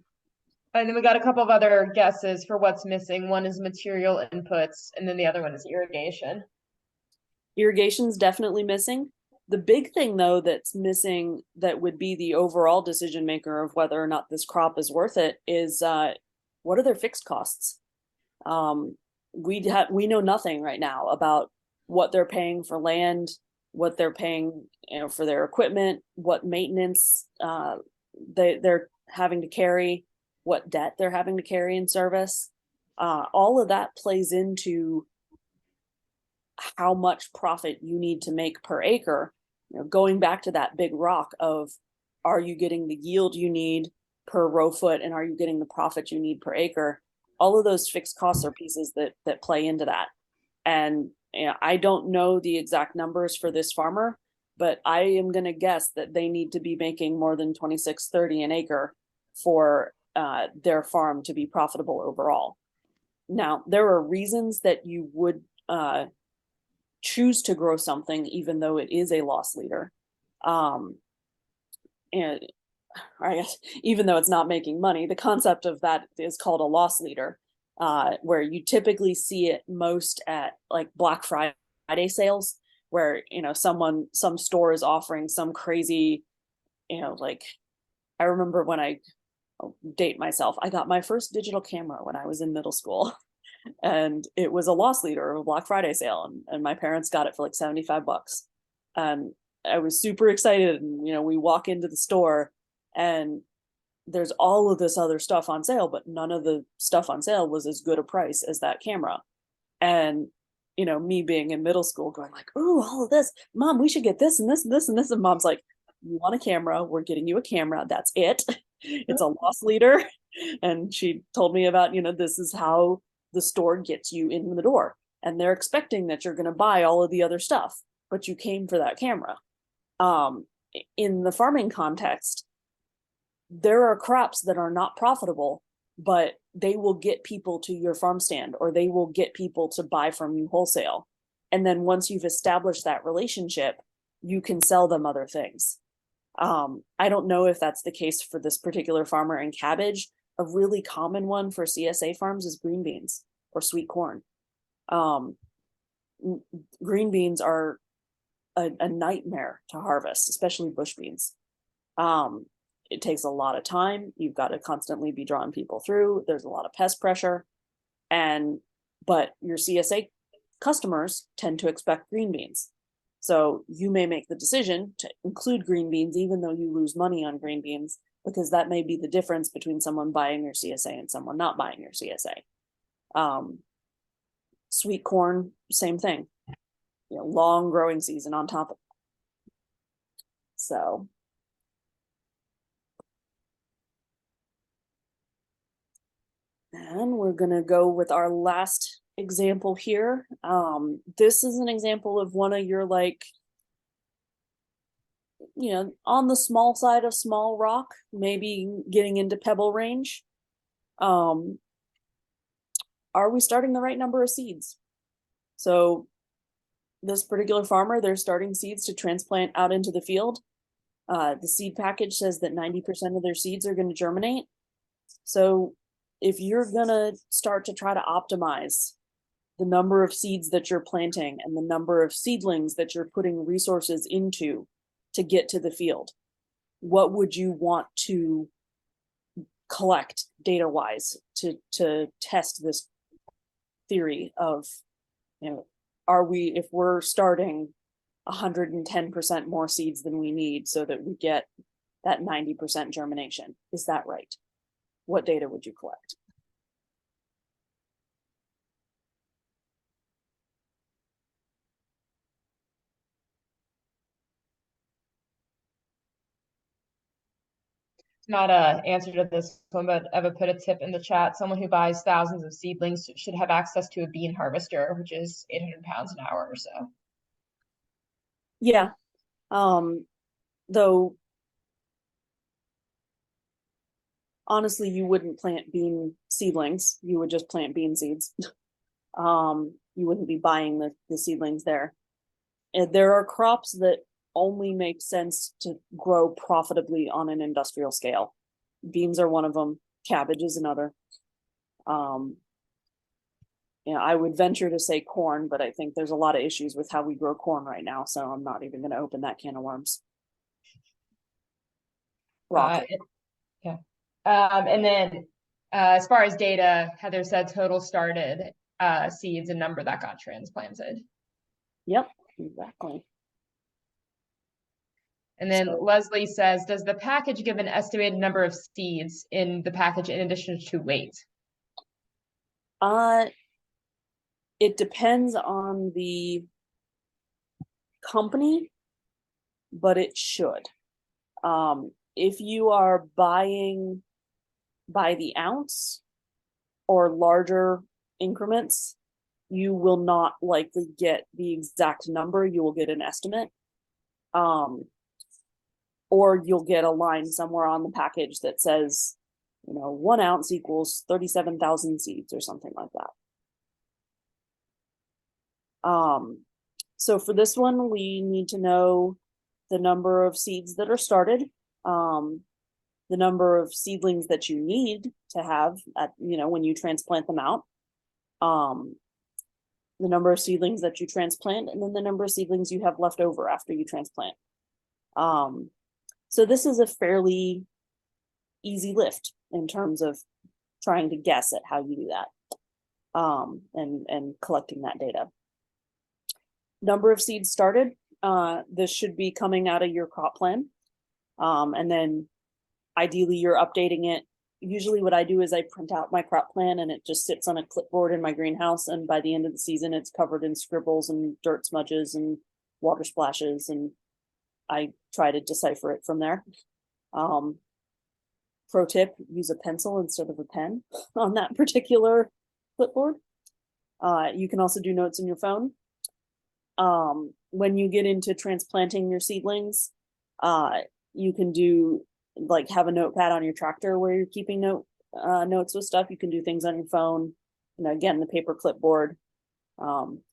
then we got a couple of other guesses for what's missing. One is material inputs, and then the other one is irrigation. Irrigation's definitely missing. The big thing, though, that's missing that would be the overall decision maker of whether or not this crop is worth it is what are their fixed costs? We know nothing right now about what they're paying for land, what they're paying, for their equipment, what maintenance they're having to carry, what debt they're having to carry in service. All of that plays into how much profit you need to make per acre. Going back to that big rock of, are you getting the yield you need per row foot, and are you getting the profit you need per acre? All of those fixed costs are pieces that play into that. And I don't know the exact numbers for this farmer, but I am going to guess that they need to be making more than 26-30 an acre for their farm to be profitable overall. Now, there are reasons that you would choose to grow something even though it is a loss leader. And I guess even though it's not making money, the concept of that is called a loss leader, where you typically see it most at like Black Friday sales, where some store is offering some crazy, like I remember when I'll date myself, I got my first digital camera when I was in middle school. And it was a loss leader of a Black Friday sale. And my parents got it for like $75. And I was super excited. And, we walk into the store and there's all of this other stuff on sale, but none of the stuff on sale was as good a price as that camera. And, me being in middle school going like, oh, all of this, Mom, we should get this and this and this and this. And Mom's like, you want a camera? We're getting you a camera. That's it. It's a loss leader. And she told me about, this is how the store gets you in the door. And they're expecting that you're going to buy all of the other stuff, but you came for that camera. In the farming context, there are crops that are not profitable, but they will get people to your farm stand, or they will get people to buy from you wholesale. And then once you've established that relationship, you can sell them other things. I don't know if that's the case for this particular farmer in cabbage. A really common one for CSA farms is green beans or sweet corn. Green beans are a nightmare to harvest, especially bush beans. It takes a lot of time. You've got to constantly be drawing people through. There's a lot of pest pressure. But your CSA customers tend to expect green beans. So you may make the decision to include green beans, even though you lose money on green beans, because that may be the difference between someone buying your CSA and someone not buying your CSA. Sweet corn, same thing. Long growing season on top of it. So. And we're going to go with our last example here. This is an example of one of your on the small side of small rock, maybe getting into pebble range. Are we starting the right number of seeds? So this particular farmer, they're starting seeds to transplant out into the field. The seed package says that 90% of their seeds are going to germinate. So if you're going to start to try to optimize the number of seeds that you're planting and the number of seedlings that you're putting resources into to get to the field, what would you want to collect data-wise to test this theory of, if we're starting 110% more seeds than we need so that we get that 90% germination, is that right? What data would you collect? Not a answer to this one, but I would put a tip in the chat. Someone who buys thousands of seedlings should have access to a bean harvester, which is 800 pounds an hour or so. Yeah. Though honestly, you wouldn't plant bean seedlings. You would just plant bean seeds. You wouldn't be buying the seedlings there. And there are crops that only make sense to grow profitably on an industrial scale. Beans are one of them. Cabbage is another. I would venture to say corn, but I think there's a lot of issues with how we grow corn right now, so I'm not even going to open that can of worms. Broccoli. Yeah. And then as far as data, Heather said total started seeds and number that got transplanted. Yep, exactly. And then Leslie says, does the package give an estimated number of seeds in the package in addition to weight? It depends on the company, but it should. If you are buying by the ounce or larger increments, you will not likely get the exact number. You will get an estimate. Or you'll get a line somewhere on the package that says, 1 ounce equals 37,000 seeds or something like that. So for this one, we need to know the number of seeds that are started, the number of seedlings that you need to have at, when you transplant them out, the number of seedlings that you transplant, and then the number of seedlings you have left over after you transplant. So this is a fairly easy lift in terms of trying to guess at how you do that, and collecting that data. Number of seeds started. This should be coming out of your crop plan, and then ideally you're updating it. Usually what I do is I print out my crop plan and it just sits on a clipboard in my greenhouse, and by the end of the season it's covered in scribbles and dirt smudges and water splashes, and I try to decipher it from there. Pro tip, use a pencil instead of a pen on that particular clipboard. You can also do notes in your phone. When you get into transplanting your seedlings, you can do like have a notepad on your tractor where you're keeping notes with stuff. You can do things on your phone. Again, the paper clipboard.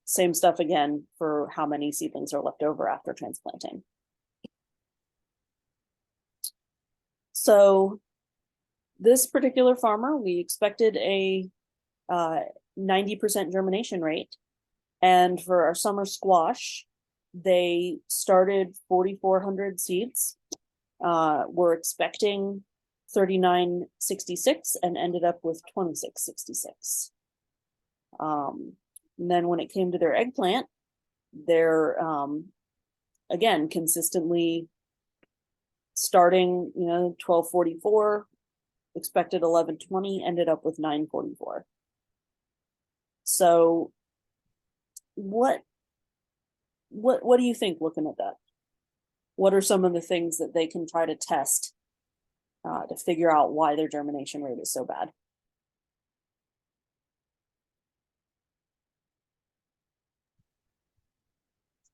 Same stuff again for how many seedlings are left over after transplanting. So this particular farmer, we expected a 90% germination rate. And for our summer squash, they started 4,400 seeds. We're expecting 3966 and ended up with 2666. And then when it came to their eggplant, they're again consistently starting 1244, expected 1120, ended up with 944. So what do you think looking at that? What are some of the things that they can try to test to figure out why their germination rate is so bad?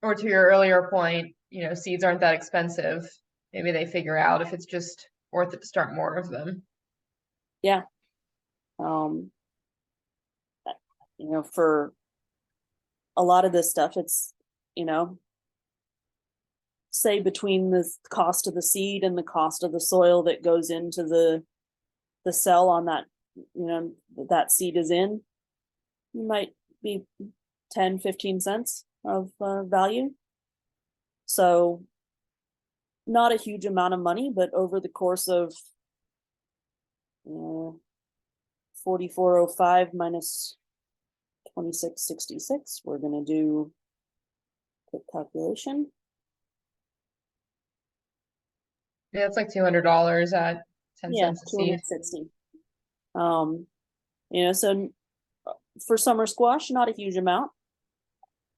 Or to your earlier point, seeds aren't that expensive. Maybe they figure out if it's just worth it to start more of them. Yeah. For a lot of this stuff, it's, say between the cost of the seed and the cost of the soil that goes into the cell on that, that seed is in, you might be 10-15 cents of value. So not a huge amount of money, but over the course of 4405 minus 2666, we're going to do quick calculation. Yeah, it's like $200 at 10 cents a seed. 260. So for summer squash, not a huge amount.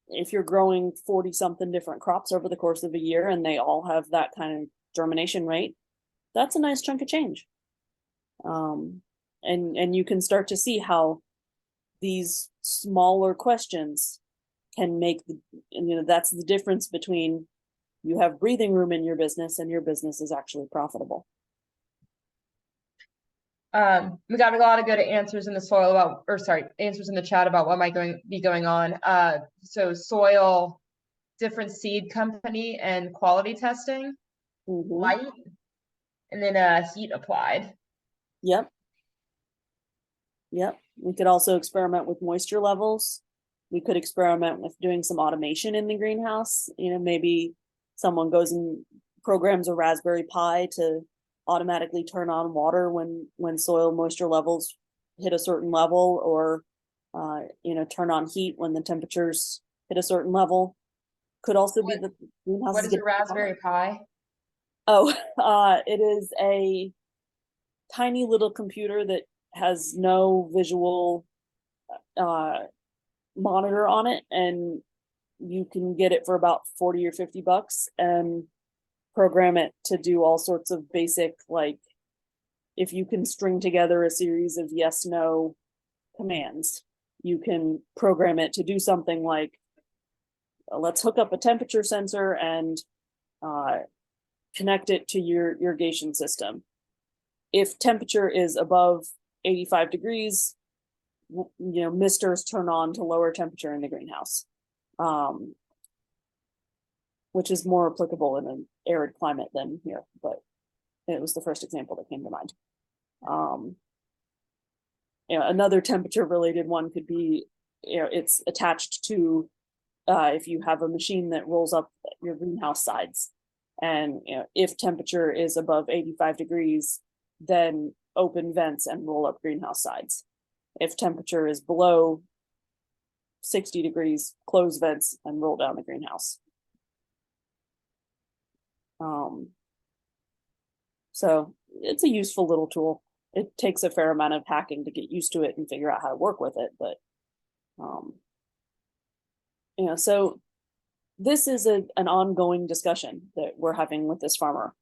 If you're growing 40 something different crops over the course of a year and they all have that kind of germination rate, that's a nice chunk of change. And you can start to see how these smaller questions can make that's the difference between you have breathing room in your business and your business is actually profitable. We got a lot of good answers in the answers in the chat about what might be going on. So soil, different seed company, and quality testing, light, and then heat applied. Yep. We could also experiment with moisture levels. We could experiment with doing some automation in the greenhouse. Maybe someone goes and programs a Raspberry Pi to automatically turn on water when soil moisture levels hit a certain level, or turn on heat when the temperatures hit a certain level. Could also be the greenhouse. What is a Raspberry Pi? Oh, it is a tiny little computer that has no visual monitor on it, and you can get it for about 40 or 50 bucks and program it to do all sorts of basic, like if you can string together a series of yes no commands, you can program it to do something like let's hook up a temperature sensor and connect it to your irrigation system. If temperature is above 85 degrees, misters turn on to lower temperature in the greenhouse, which is more applicable in an arid climate than here, but it was the first example that came to mind. Another temperature related one could be, it's attached to, if you have a machine that rolls up your greenhouse sides, and if temperature is above 85 degrees, then open vents and roll up greenhouse sides. If temperature is below 60 degrees, close vents and roll down the greenhouse. So it's a useful little tool. It takes a fair amount of hacking to get used to it and figure out how to work with it, but so this is an ongoing discussion that we're having with this farmer,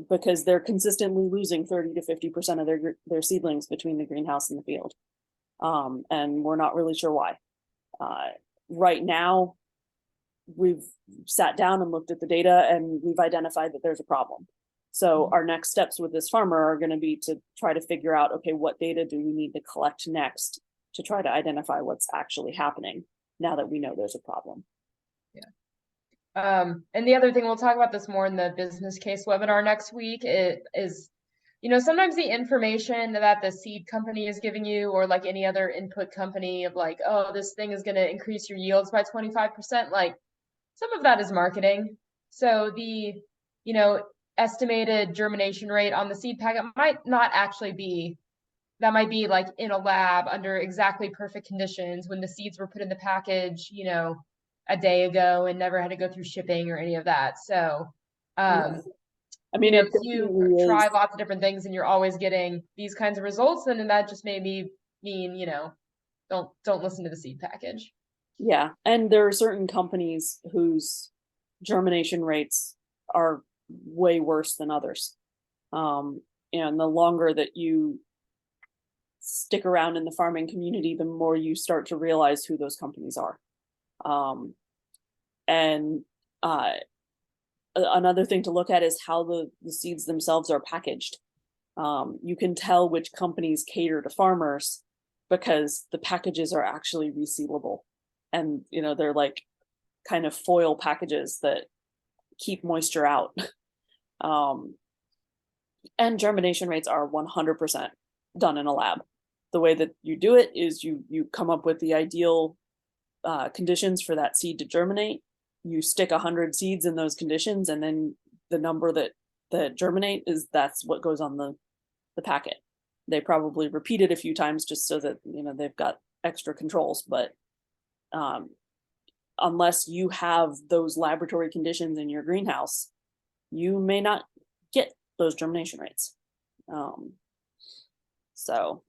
because they're consistently losing 30 to 50% of their seedlings between the greenhouse and the field, and we're not really sure why. Right now, we've sat down and looked at the data, and we've identified that there's a problem. So our next steps with this farmer are going to be to try to figure out, okay, what data do we need to collect next to try to identify what's actually happening now that we know there's a problem. Yeah. And the other thing, we'll talk about this more in the business case webinar next week, is, sometimes the information that the seed company is giving you, or like any other input company, of like, oh, this thing is going to increase your yields by 25%, like some of that is marketing. So the, estimated germination rate on the seed packet might not actually be, that might be like in a lab under exactly perfect conditions when the seeds were put in the package, a day ago and never had to go through shipping or any of that. So, I mean, if you try lots of different things and you're always getting these kinds of results, then that just maybe mean, don't listen to the seed package. Yeah, and there are certain companies whose germination rates are way worse than others. And the longer that you stick around in the farming community, the more you start to realize who those companies are. Another thing to look at is how the seeds themselves are packaged. You can tell which companies cater to farmers because the packages are actually resealable. And, they're like kind of foil packages that keep moisture out. And germination rates are 100% done in a lab. The way that you do it is you come up with the ideal conditions for that seed to germinate. You stick 100 seeds in those conditions, and then the number that germinate that's what goes on the packet. They probably repeat it a few times just so that they've got extra controls, but unless you have those laboratory conditions in your greenhouse, you may not get those germination rates. So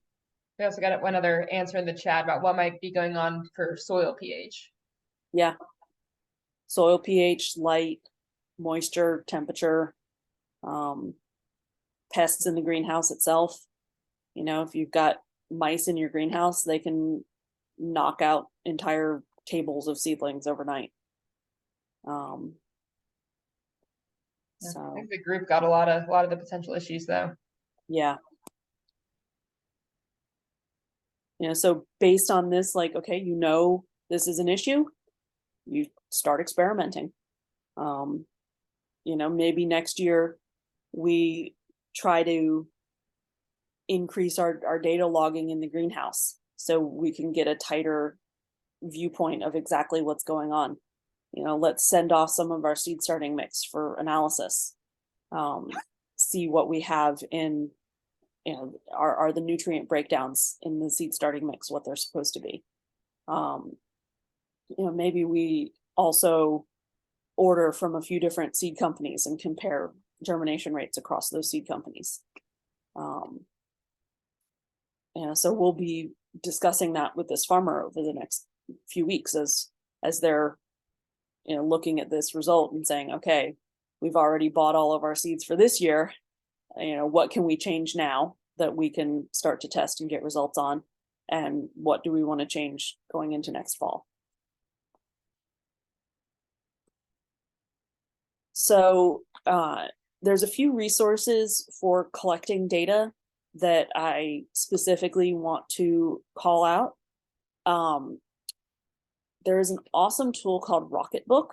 we also got one other answer in the chat about what might be going on for soil pH. Yeah, soil pH, light, moisture, temperature, pests in the greenhouse itself. If you've got mice in your greenhouse, they can knock out entire tables of seedlings overnight. I think the group got a lot of the potential issues though. Yeah. So based on this, like, okay, this is an issue, you start experimenting. Maybe next year we try to increase our data logging in the greenhouse so we can get a tighter viewpoint of exactly what's going on. Let's send off some of our seed starting mix for analysis. See what we have in, are the nutrient breakdowns in the seed starting mix what they're supposed to be. Maybe we also order from a few different seed companies and compare germination rates across those seed companies. So we'll be discussing that with this farmer over the next few weeks as they're looking at this result and saying, okay, we've already bought all of our seeds for this year. What can we change now that we can start to test and get results on, and what do we want to change going into next fall? So there's a few resources for collecting data that I specifically want to call out. There is an awesome tool called Rocketbook.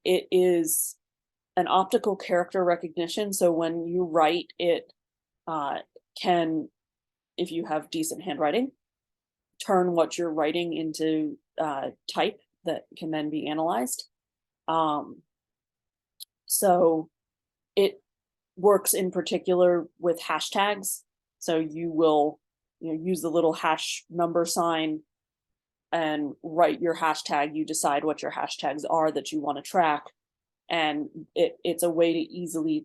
It is an optical character recognition. So when you write, it can, if you have decent handwriting, turn what you're writing into type that can then be analyzed. So it works in particular with hashtags. So you will, use the little hash number sign and write your hashtag. You decide what your hashtags are that you want to track, and it's a way to easily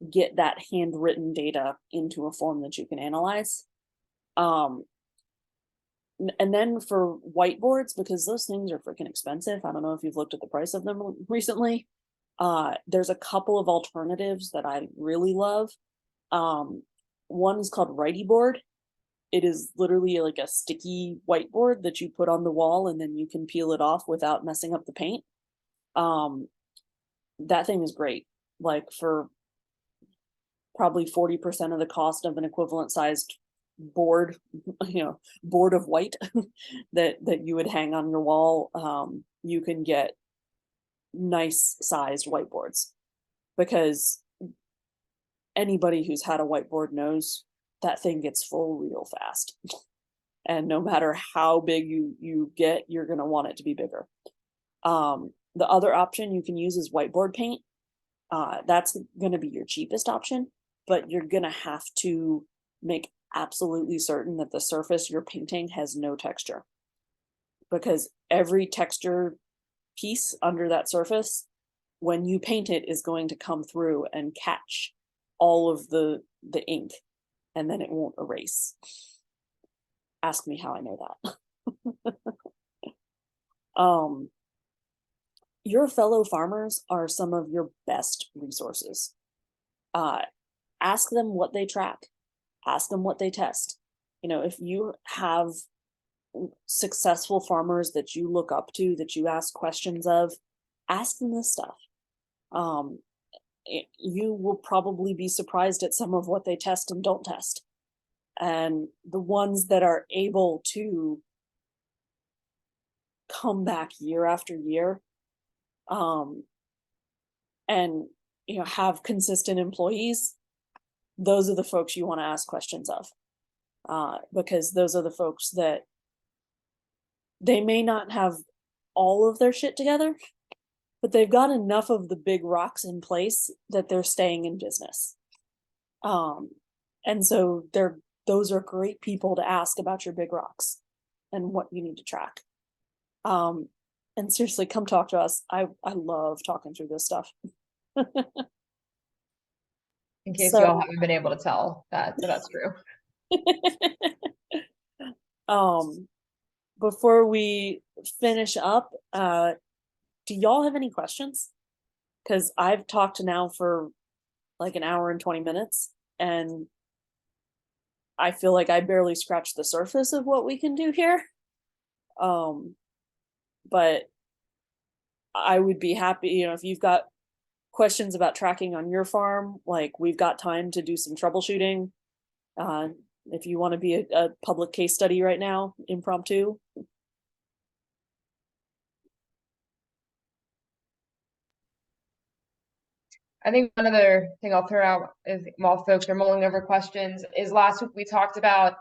get that handwritten data into a form that you can analyze. And then for whiteboards, because those things are freaking expensive. I don't know if you've looked at the price of them recently. There's a couple of alternatives that I really love. One is called Righty Board. It is literally like a sticky whiteboard that you put on the wall, and then you can peel it off without messing up the paint. That thing is great. Like for probably 40% of the cost of an equivalent sized board, board of white that you would hang on your wall, you can get nice sized whiteboards, because anybody who's had a whiteboard knows that thing gets full real fast. And no matter how big you get, you're going to want it to be bigger. The other option you can use is whiteboard paint. That's going to be your cheapest option, but you're going to have to make absolutely certain that the surface you're painting has no texture, because every texture piece under that surface, when you paint it, is going to come through and catch all of the ink, and then it won't erase. Ask me how I know that. Your fellow farmers are some of your best resources. Ask them what they track. Ask them what they test. If you have successful farmers that you look up to, that you ask questions of, ask them this stuff. You will probably be surprised at some of what they test and don't test. And the ones that are able to come back year after year, and have consistent employees, those are the folks you want to ask questions of, because those are the folks that they may not have all of their shit together, but they've got enough of the big rocks in place that they're staying in business. And so those are great people to ask about your big rocks and what you need to track. And seriously, come talk to us. I love talking through this stuff. In case you all haven't been able to tell that's true. Before we finish up, do y'all have any questions? Because I've talked now for like an hour and 20 minutes, and I feel like I barely scratched the surface of what we can do here. But I would be happy, if you've got questions about tracking on your farm, like we've got time to do some troubleshooting. If you want to be a public case study right now, impromptu. I think one other thing I'll throw out is, while folks are mulling over questions, is last week we talked about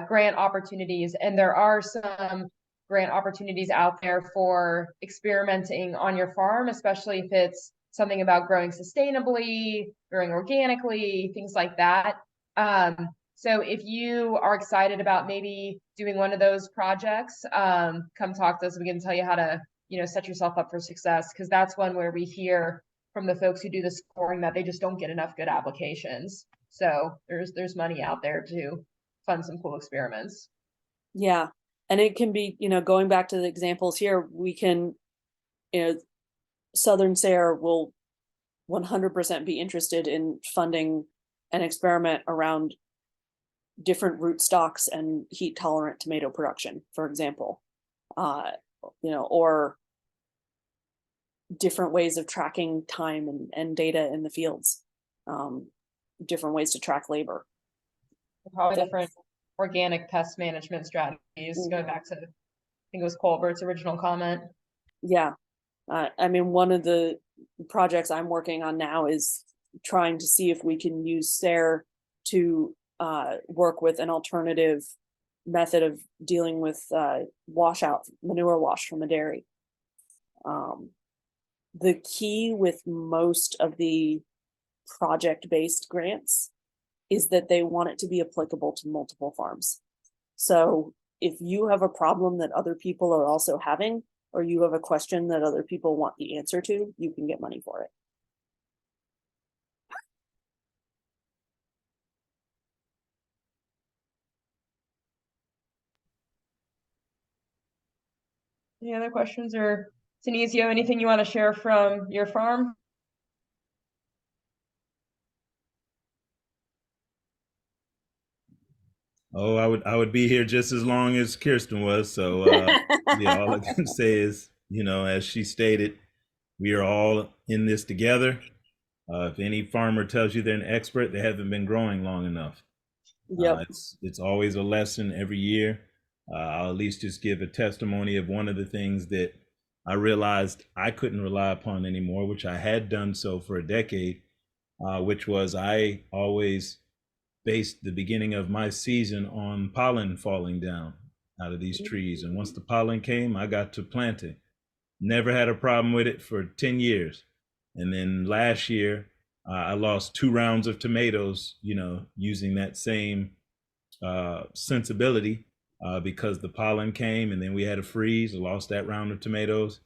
grant opportunities, and there are some grant opportunities out there for experimenting on your farm, especially if it's something about growing sustainably, growing organically, things like that. So if you are excited about maybe doing one of those projects, come talk to us. We can tell you how to, set yourself up for success, because that's one where we hear from the folks who do the scoring that they just don't get enough good applications. So there's money out there to fund some cool experiments. Yeah. And it can be, going back to the examples here, we can, Southern SARE will 100% be interested in funding an experiment around different rootstocks and heat tolerant tomato production, for example, or different ways of tracking time and data in the fields, different ways to track labor. Probably different organic pest management strategies, going back to, I think it was Colbert's original comment. Yeah. I mean, one of the projects I'm working on now is trying to see if we can use SARE to work with an alternative method of dealing with washout, manure wash from a dairy. The key with most of the project-based grants is that they want it to be applicable to multiple farms. So if you have a problem that other people are also having, or you have a question that other people want the answer to, you can get money for it. Any other questions, or Tanisio, anything you want to share from your farm? Oh, I would be here just as long as Kirsten was. So yeah, all I can say is, as she stated, we are all in this together. If any farmer tells you they're an expert, they haven't been growing long enough. Yep. It's always a lesson every year. I'll at least just give a testimony of one of the things that I realized I couldn't rely upon anymore, which I had done so for a decade, which was I always based the beginning of my season on pollen falling down out of these trees. And once the pollen came, I got to planting. Never had a problem with it for 10 years. And then last year, I lost 2 rounds of tomatoes, using that same sensibility because the pollen came and then we had a freeze. I lost that round of tomatoes.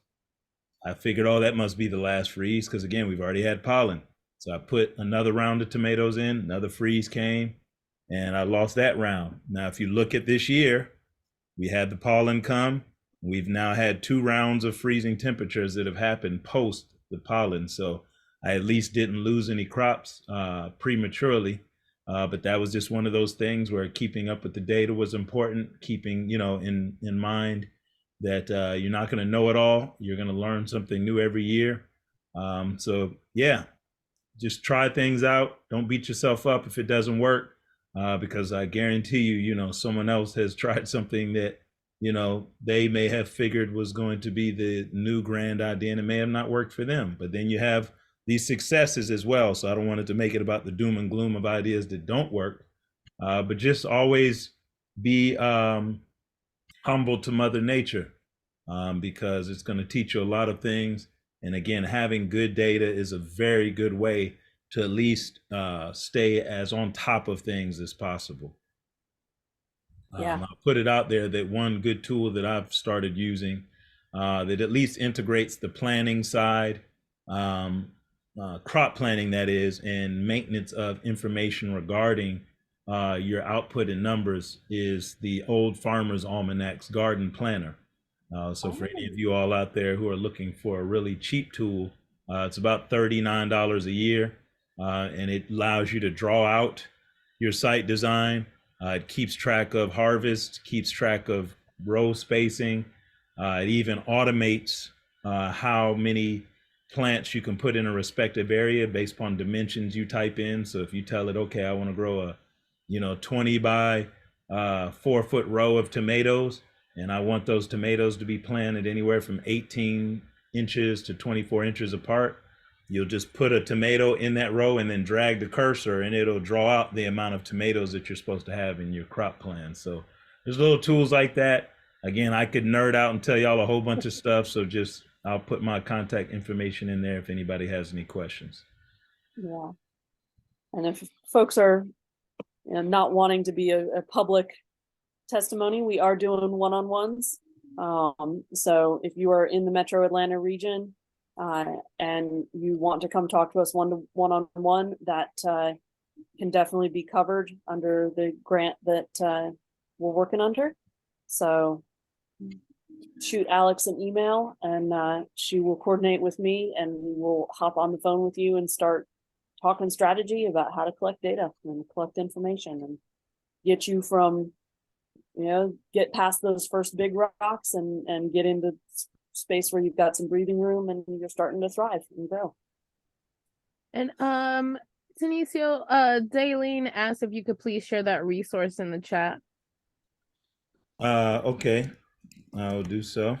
I figured, oh, that must be the last freeze because, again, we've already had pollen. So I put another round of tomatoes in, another freeze came, and I lost that round. Now, if you look at this year, we had the pollen come. We've now had 2 rounds of freezing temperatures that have happened post the pollen. So I at least didn't lose any crops prematurely. But that was just one of those things where keeping up with the data was important, keeping, in mind that you're not going to know it all. You're going to learn something new every year. So yeah, just try things out. Don't beat yourself up if it doesn't work, because I guarantee you, someone else has tried something that, they may have figured was going to be the new grand idea and it may have not worked for them. But then you have these successes as well. So I don't want it to make it about the doom and gloom of ideas that don't work, but just always be humble to Mother Nature, because it's going to teach you a lot of things. And again, having good data is a very good way to at least stay as on top of things as possible. Yeah. I'll put it out there that one good tool that I've started using that at least integrates the planning side, crop planning that is, and maintenance of information regarding your output and numbers is the Old Farmer's Almanac's Garden Planner. So for any of you all out there who are looking for a really cheap tool, it's about $39 a year, and it allows you to draw out your site design. It keeps track of harvest, keeps track of row spacing. It even automates how many plants you can put in a respective area based upon dimensions you type in. So if you tell it, okay, I want to grow a 20 by 4 foot row of tomatoes, and I want those tomatoes to be planted anywhere from 18 inches to 24 inches apart, you'll just put a tomato in that row and then drag the cursor and it'll draw out the amount of tomatoes that you're supposed to have in your crop plan. So there's little tools like that. Again, I could nerd out and tell y'all a whole bunch of stuff. So I'll put my contact information in there if anybody has any questions. Yeah. And if folks are not wanting to be a public testimony, we are doing one-on-ones. So if you are in the Metro Atlanta region, and you want to come talk to us one-on-one, that can definitely be covered under the grant that we're working under. So shoot Alex an email and she will coordinate with me and we will hop on the phone with you and start talking strategy about how to collect data and collect information and get you from, get past those first big rocks and get into space where you've got some breathing room and you're starting to thrive and grow. And Tanisio, Daylene asked if you could please share that resource in the chat. Okay, I'll do so.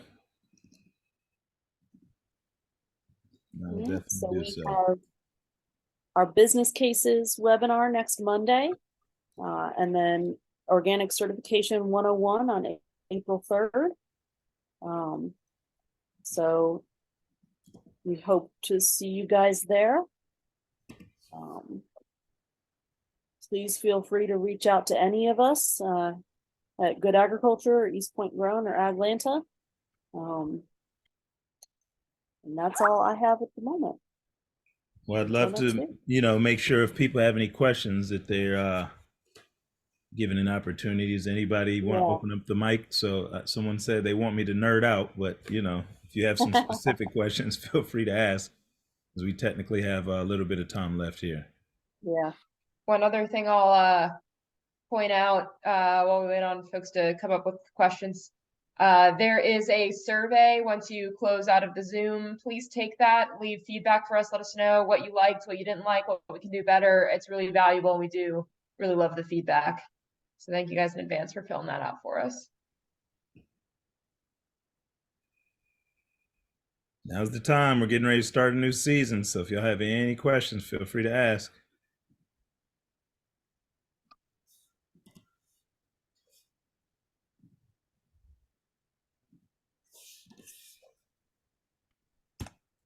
So we have our business cases webinar next Monday, and then organic certification 101 on April 3rd. So we hope to see you guys there. Please feel free to reach out to any of us at Good Agriculture or East Point Grown or AgLanta. And that's all I have at the moment. Well, I'd love to, make sure if people have any questions that they're given an opportunity. Does anybody want to open up the mic? So someone said they want me to nerd out, but if you have some specific questions, feel free to ask, because we technically have a little bit of time left here. Yeah. One other thing I'll point out while we wait on folks to come up with questions. There is a survey once you close out of the Zoom. Please take that, leave feedback for us, let us know what you liked, what you didn't like, what we can do better. It's really valuable, and we do really love the feedback. So thank you guys in advance for filling that out for us. Now's the time. We're getting ready to start a new season. So if y'all have any questions, feel free to ask.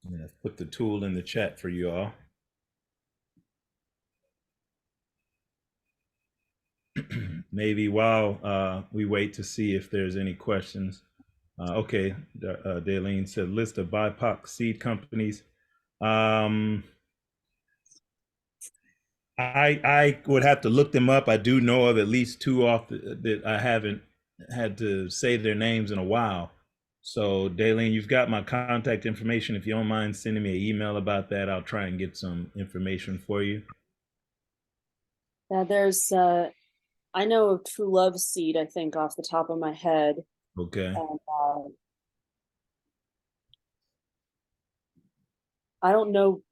I'm gonna put the tool in the chat for you all. Maybe while we wait to see if there's any questions. Okay, Daleen said list of BIPOC seed companies. I would have to look them up. I do know of at least two off that I haven't had to say their names in a while. So Daleen, you've got my contact information. If you don't mind sending me an email about that, I'll try and get some information for you. Yeah, there's I know of True Love Seed, I think, off the top of my head. Okay. And, I don't know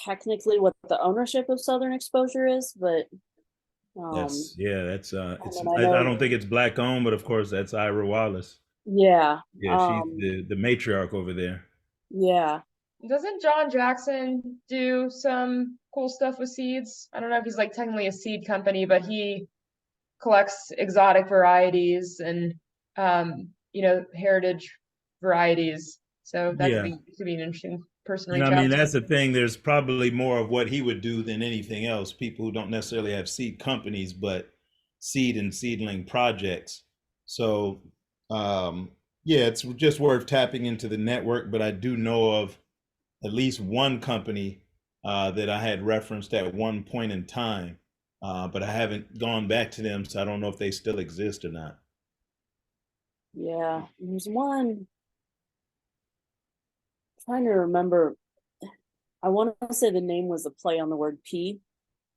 technically what the ownership of Southern Exposure is, but that's it's I don't think it's black owned, but of course that's Ira Wallace. Yeah. Yeah, she's the matriarch over there. Yeah. Doesn't John Jackson do some cool stuff with seeds? I don't know if he's like technically a seed company, but he collects exotic varieties and heritage varieties. So that could be an interesting person to reach out to. That's the thing. There's probably more of what he would do than anything else. People who don't necessarily have seed companies, but seed and seedling projects. So it's just worth tapping into the network. But I do know of at least one company that I had referenced at one point in time, but I haven't gone back to them, so I don't know if they still exist or not. Yeah, there's one. I'm trying to remember. I want to say the name was a play on the word pea,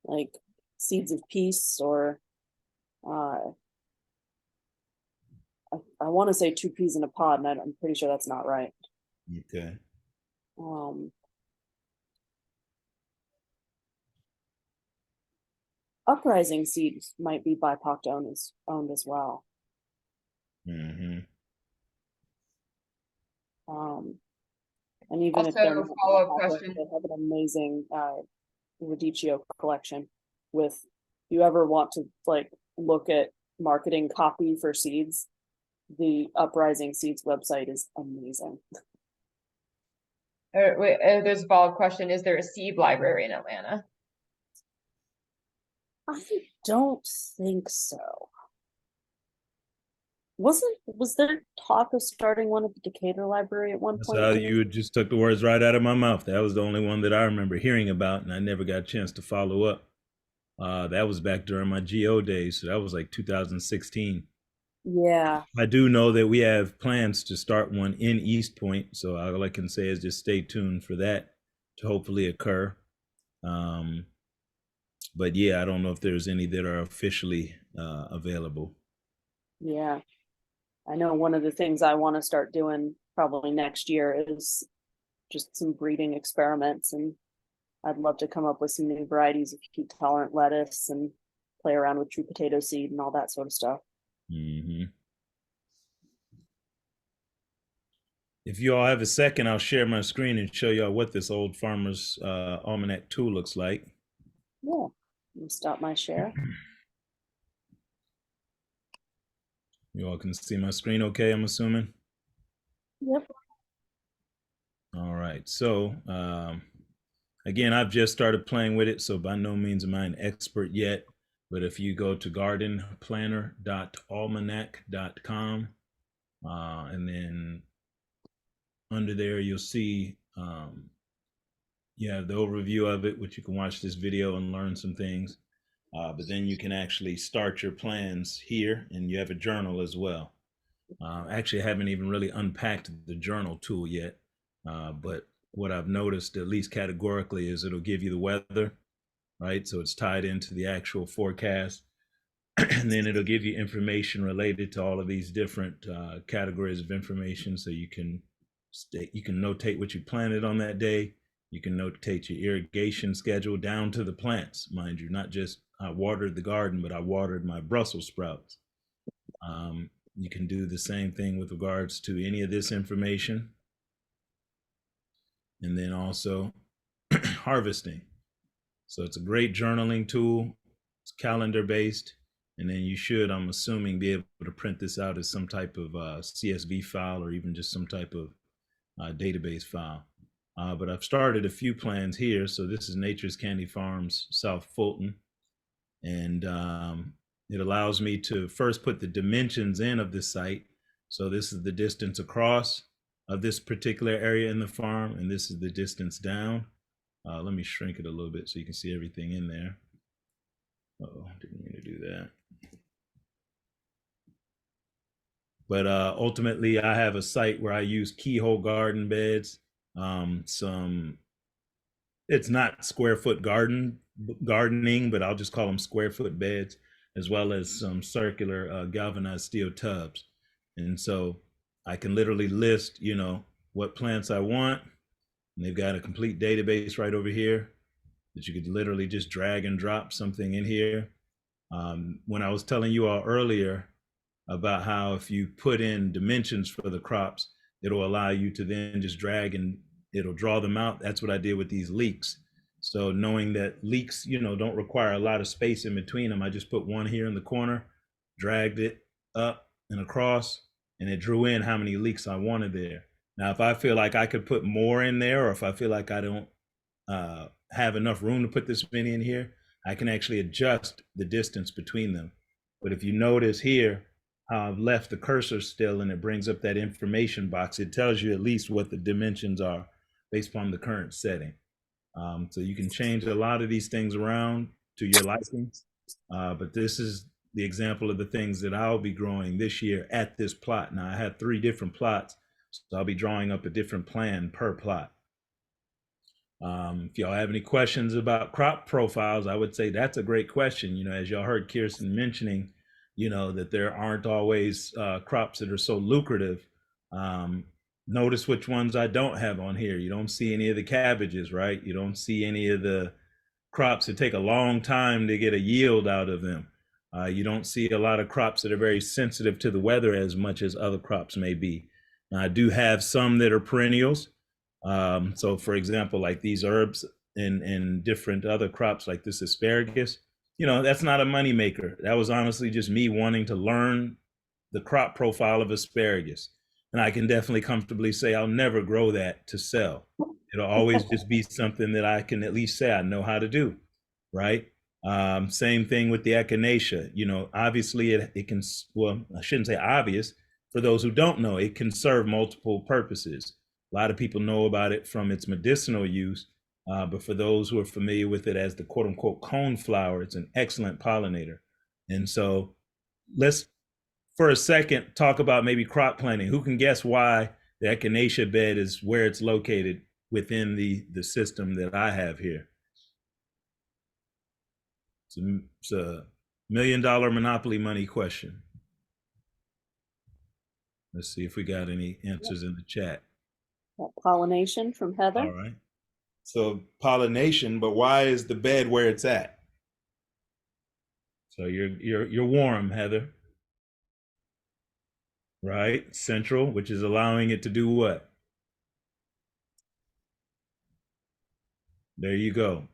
like Seeds of Peace, or I want to say 2 peas in a pod, and I'm pretty sure that's not right. Okay. Uprising Seeds might be BIPOC owned as well. Mm-hmm. And even also, if they're not follow-up question, they have an amazing radicchio collection. With if you ever want to look at marketing copy for seeds, the Uprising Seeds website is amazing. There's a follow-up question. Is there a seed library in Atlanta? I don't think so. Was there talk of starting one at the Decatur Library at one point? So you just took the words right out of my mouth. That was the only one that I remember hearing about, and I never got a chance to follow up. That was back during my GO days, so that was like 2016. Yeah. I do know that we have plans to start one in East Point, so all I can say is just stay tuned for that to hopefully occur. But yeah, I don't know if there's any that are officially available. Yeah. I know one of the things I want to start doing probably next year is just some breeding experiments, and I'd love to come up with some new varieties of heat tolerant lettuce and play around with true potato seed and all that sort of stuff. Mm-hmm. If you all have a second, I'll share my screen and show y'all what this Old Farmer's Almanac tool looks like. Yeah, let me stop my share. You all can see my screen okay, I'm assuming? Yep. All right, so again, I've just started playing with it, so by no means am I an expert yet. But if you go to gardenplanner.almanac.com, and then under there, you'll see you have the overview of it, which you can watch this video and learn some things. But then you can actually start your plans here, and you have a journal as well. Actually, I haven't even really unpacked the journal tool yet, but what I've noticed, at least categorically, is it'll give you the weather, right? So it's tied into the actual forecast. And then it'll give you information related to all of these different categories of information. So you can notate what you planted on that day. You can notate your irrigation schedule down to the plants, mind you, not just I watered the garden, but I watered my Brussels sprouts. You can do the same thing with regards to any of this information. And then also harvesting. So it's a great journaling tool. It's calendar based. And then you should, I'm assuming, be able to print this out as some type of CSV file or even just some type of database file. But I've started a few plans here. So this is Nature's Candy Farms, South Fulton. And it allows me to first put the dimensions in of this site. So this is the distance across of this particular area in the farm, and this is the distance down. Let me shrink it a little bit so you can see everything in there. Oh, didn't mean to do that. But ultimately, I have a site where I use keyhole garden beds. It's not square foot gardening, but I'll just call them square foot beds, as well as some circular galvanized steel tubs. And so I can literally list, what plants I want. And they've got a complete database right over here that you could literally just drag and drop something in here. When I was telling you all earlier about how if you put in dimensions for the crops, it'll allow you to then just drag and it'll draw them out. That's what I did with these leeks. So knowing that leeks, don't require a lot of space in between them, I just put one here in the corner, dragged it up and across, and it drew in how many leeks I wanted there. Now, if I feel like I could put more in there, or if I feel like I don't have enough room to put this many in here, I can actually adjust the distance between them. But if you notice here, how I've left the cursor still and it brings up that information box, it tells you at least what the dimensions are based upon the current setting. So you can change a lot of these things around to your liking. But this is the example of the things that I'll be growing this year at this plot. Now I have 3 different plots, so I'll be drawing up a different plan per plot. If y'all have any questions about crop profiles, I would say that's a great question. As y'all heard Kirsten mentioning, that there aren't always crops that are so lucrative. Notice which ones I don't have on here. You don't see any of the cabbages, right? You don't see any of the crops that take a long time to get a yield out of them. You don't see a lot of crops that are very sensitive to the weather as much as other crops may be. Now, I do have some that are perennials. So for example, like these herbs and different other crops like this asparagus, that's not a money maker. That was honestly just me wanting to learn the crop profile of asparagus. And I can definitely comfortably say I'll never grow that to sell. It'll always just be something that I can at least say I know how to do, right? Same thing with the echinacea. Obviously it can, well, I shouldn't say obvious. For those who don't know, it can serve multiple purposes. A lot of people know about it from its medicinal use, but for those who are familiar with it as the quote unquote cone flower, it's an excellent pollinator. And so let's, for a second, talk about maybe crop planting. Who can guess why the echinacea bed is where it's located within the system that I have here? It's a $1 million Monopoly money question. Let's see if we got any answers in the chat. Pollination from Heather. All right. So pollination, but why is the bed where it's at? So you're warm, Heather. Right? Central, which is allowing it to do what? There you go.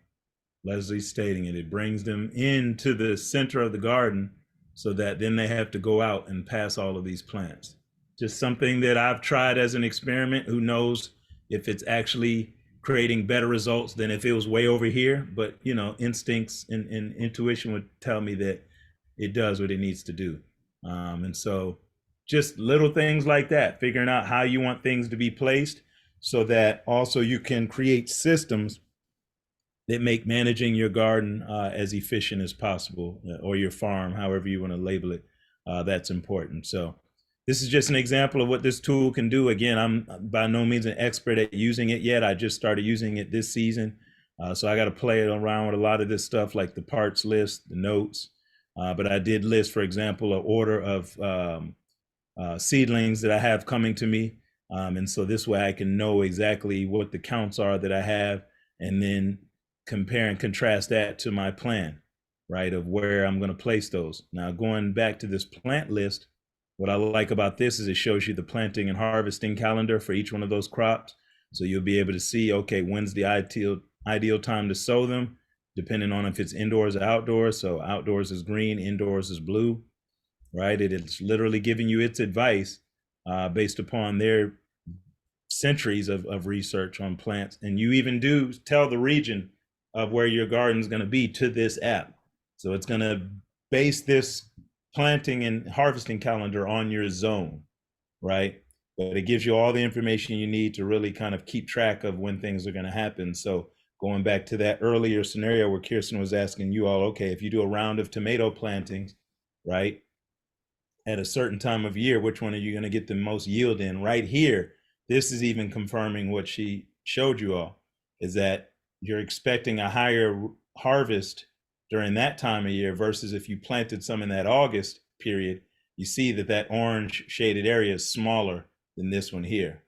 Leslie's stating it. It brings them into the center of the garden so that then they have to go out and pass all of these plants. Just something that I've tried as an experiment. Who knows if it's actually creating better results than if it was way over here. But you know, instincts and intuition would tell me that it does what it needs to do. And so just little things like that, figuring out how you want things to be placed so that also you can create systems that make managing your garden as efficient as possible, or your farm, however you want to label it. That's important. So this is just an example of what this tool can do. Again, I'm by no means an expert at using it yet. I just started using it this season. So I got to play around with a lot of this stuff, like the parts list, the notes. But I did list, for example, an order of seedlings that I have coming to me. And so this way I can know exactly what the counts are that I have, and then compare and contrast that to my plan, right, of where I'm going to place those. Now, going back to this plant list, what I like about this is it shows you the planting and harvesting calendar for each one of those crops. So you'll be able to see, okay, when's the ideal time to sow them, depending on if it's indoors or outdoors. So outdoors is green, indoors is blue, right? It's literally giving you its advice based upon their centuries of research on plants. And you even do tell the region of where your garden is going to be to this app. So it's going to base this planting and harvesting calendar on your zone, right? But it gives you all the information you need to really kind of keep track of when things are going to happen. So going back to that earlier scenario where Kirsten was asking you all, okay, if you do a round of tomato plantings, right, at a certain time of year, which one are you going to get the most yield in? Right here, this is even confirming what she showed you all, is that you're expecting a higher harvest during that time of year versus if you planted some in that August period. You see that that orange shaded area is smaller than this one here.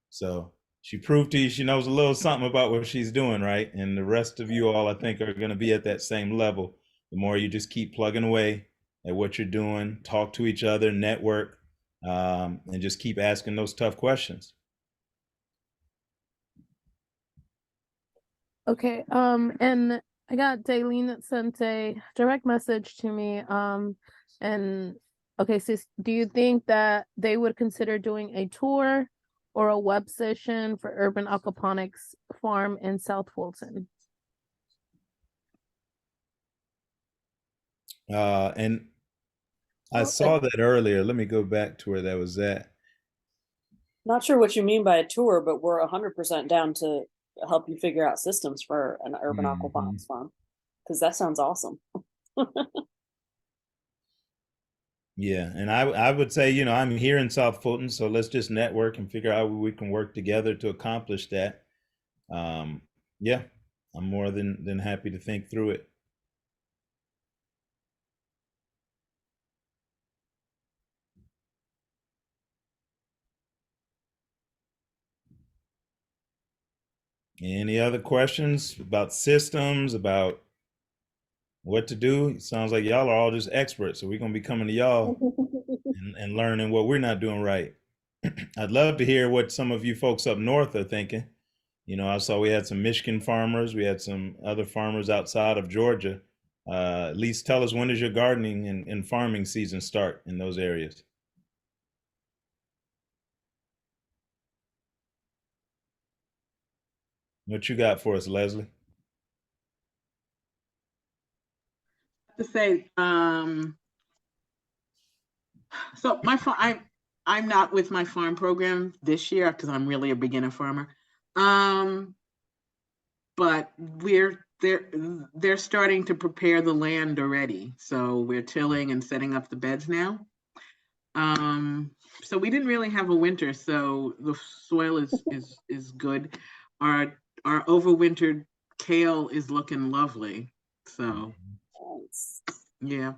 So she proved to you she knows a little something about what she's doing, right? And the rest of you all, I think, are going to be at that same level. The more you just keep plugging away at what you're doing, talk to each other, network, and just keep asking those tough questions. Okay, and I got Daylene that sent a direct message to me. And okay, sis, do you think that they would consider doing a tour or a web session for Urban Aquaponics Farm in South Fulton? And I saw that earlier. Let me go back to where that was at. Not sure what you mean by a tour, but we're 100% down to help you figure out systems for an urban aquaponics farm, because that sounds awesome. Yeah, and I would say, you know, I'm here in South Fulton, so let's just network and figure out how we can work together to accomplish that. Yeah, I'm more than happy to think through it. Any other questions about systems, about what to do? It sounds like y'all are all just experts, so we're gonna be coming to y'all and learning what we're not doing right. I'd love to hear what some of you folks up north are thinking. You know, I saw we had some Michigan farmers, we had some other farmers outside of Georgia. At least tell us, when does your gardening and farming season start in those areas? What you got for us, Leslie? To say, so I'm not with my farm program this year because I'm really a beginner farmer. But they're starting to prepare the land already. So we're tilling and setting up the beds now. So we didn't really have a winter, so the soil is good. Our overwintered kale is looking lovely. So yeah.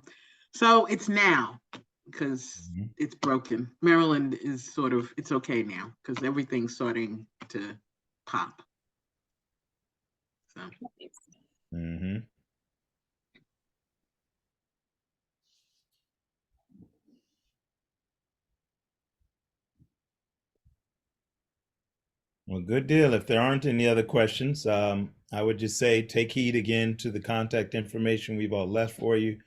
So it's now because it's broken. Maryland is sort of, it's okay now because everything's starting to pop. So. Well, good deal. If there aren't any other questions, I would just say take heed again to the contact information we've all left for you.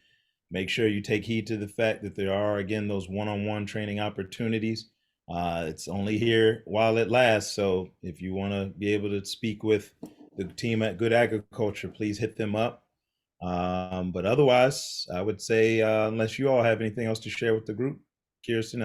Make sure you take heed to the fact that there are, again, those one-on-one training opportunities It's only here while it lasts. So if you want to be able to speak with the team at Good Agriculture, please hit them up. But otherwise, I would say, unless you all have anything else to share with the group, curious to know.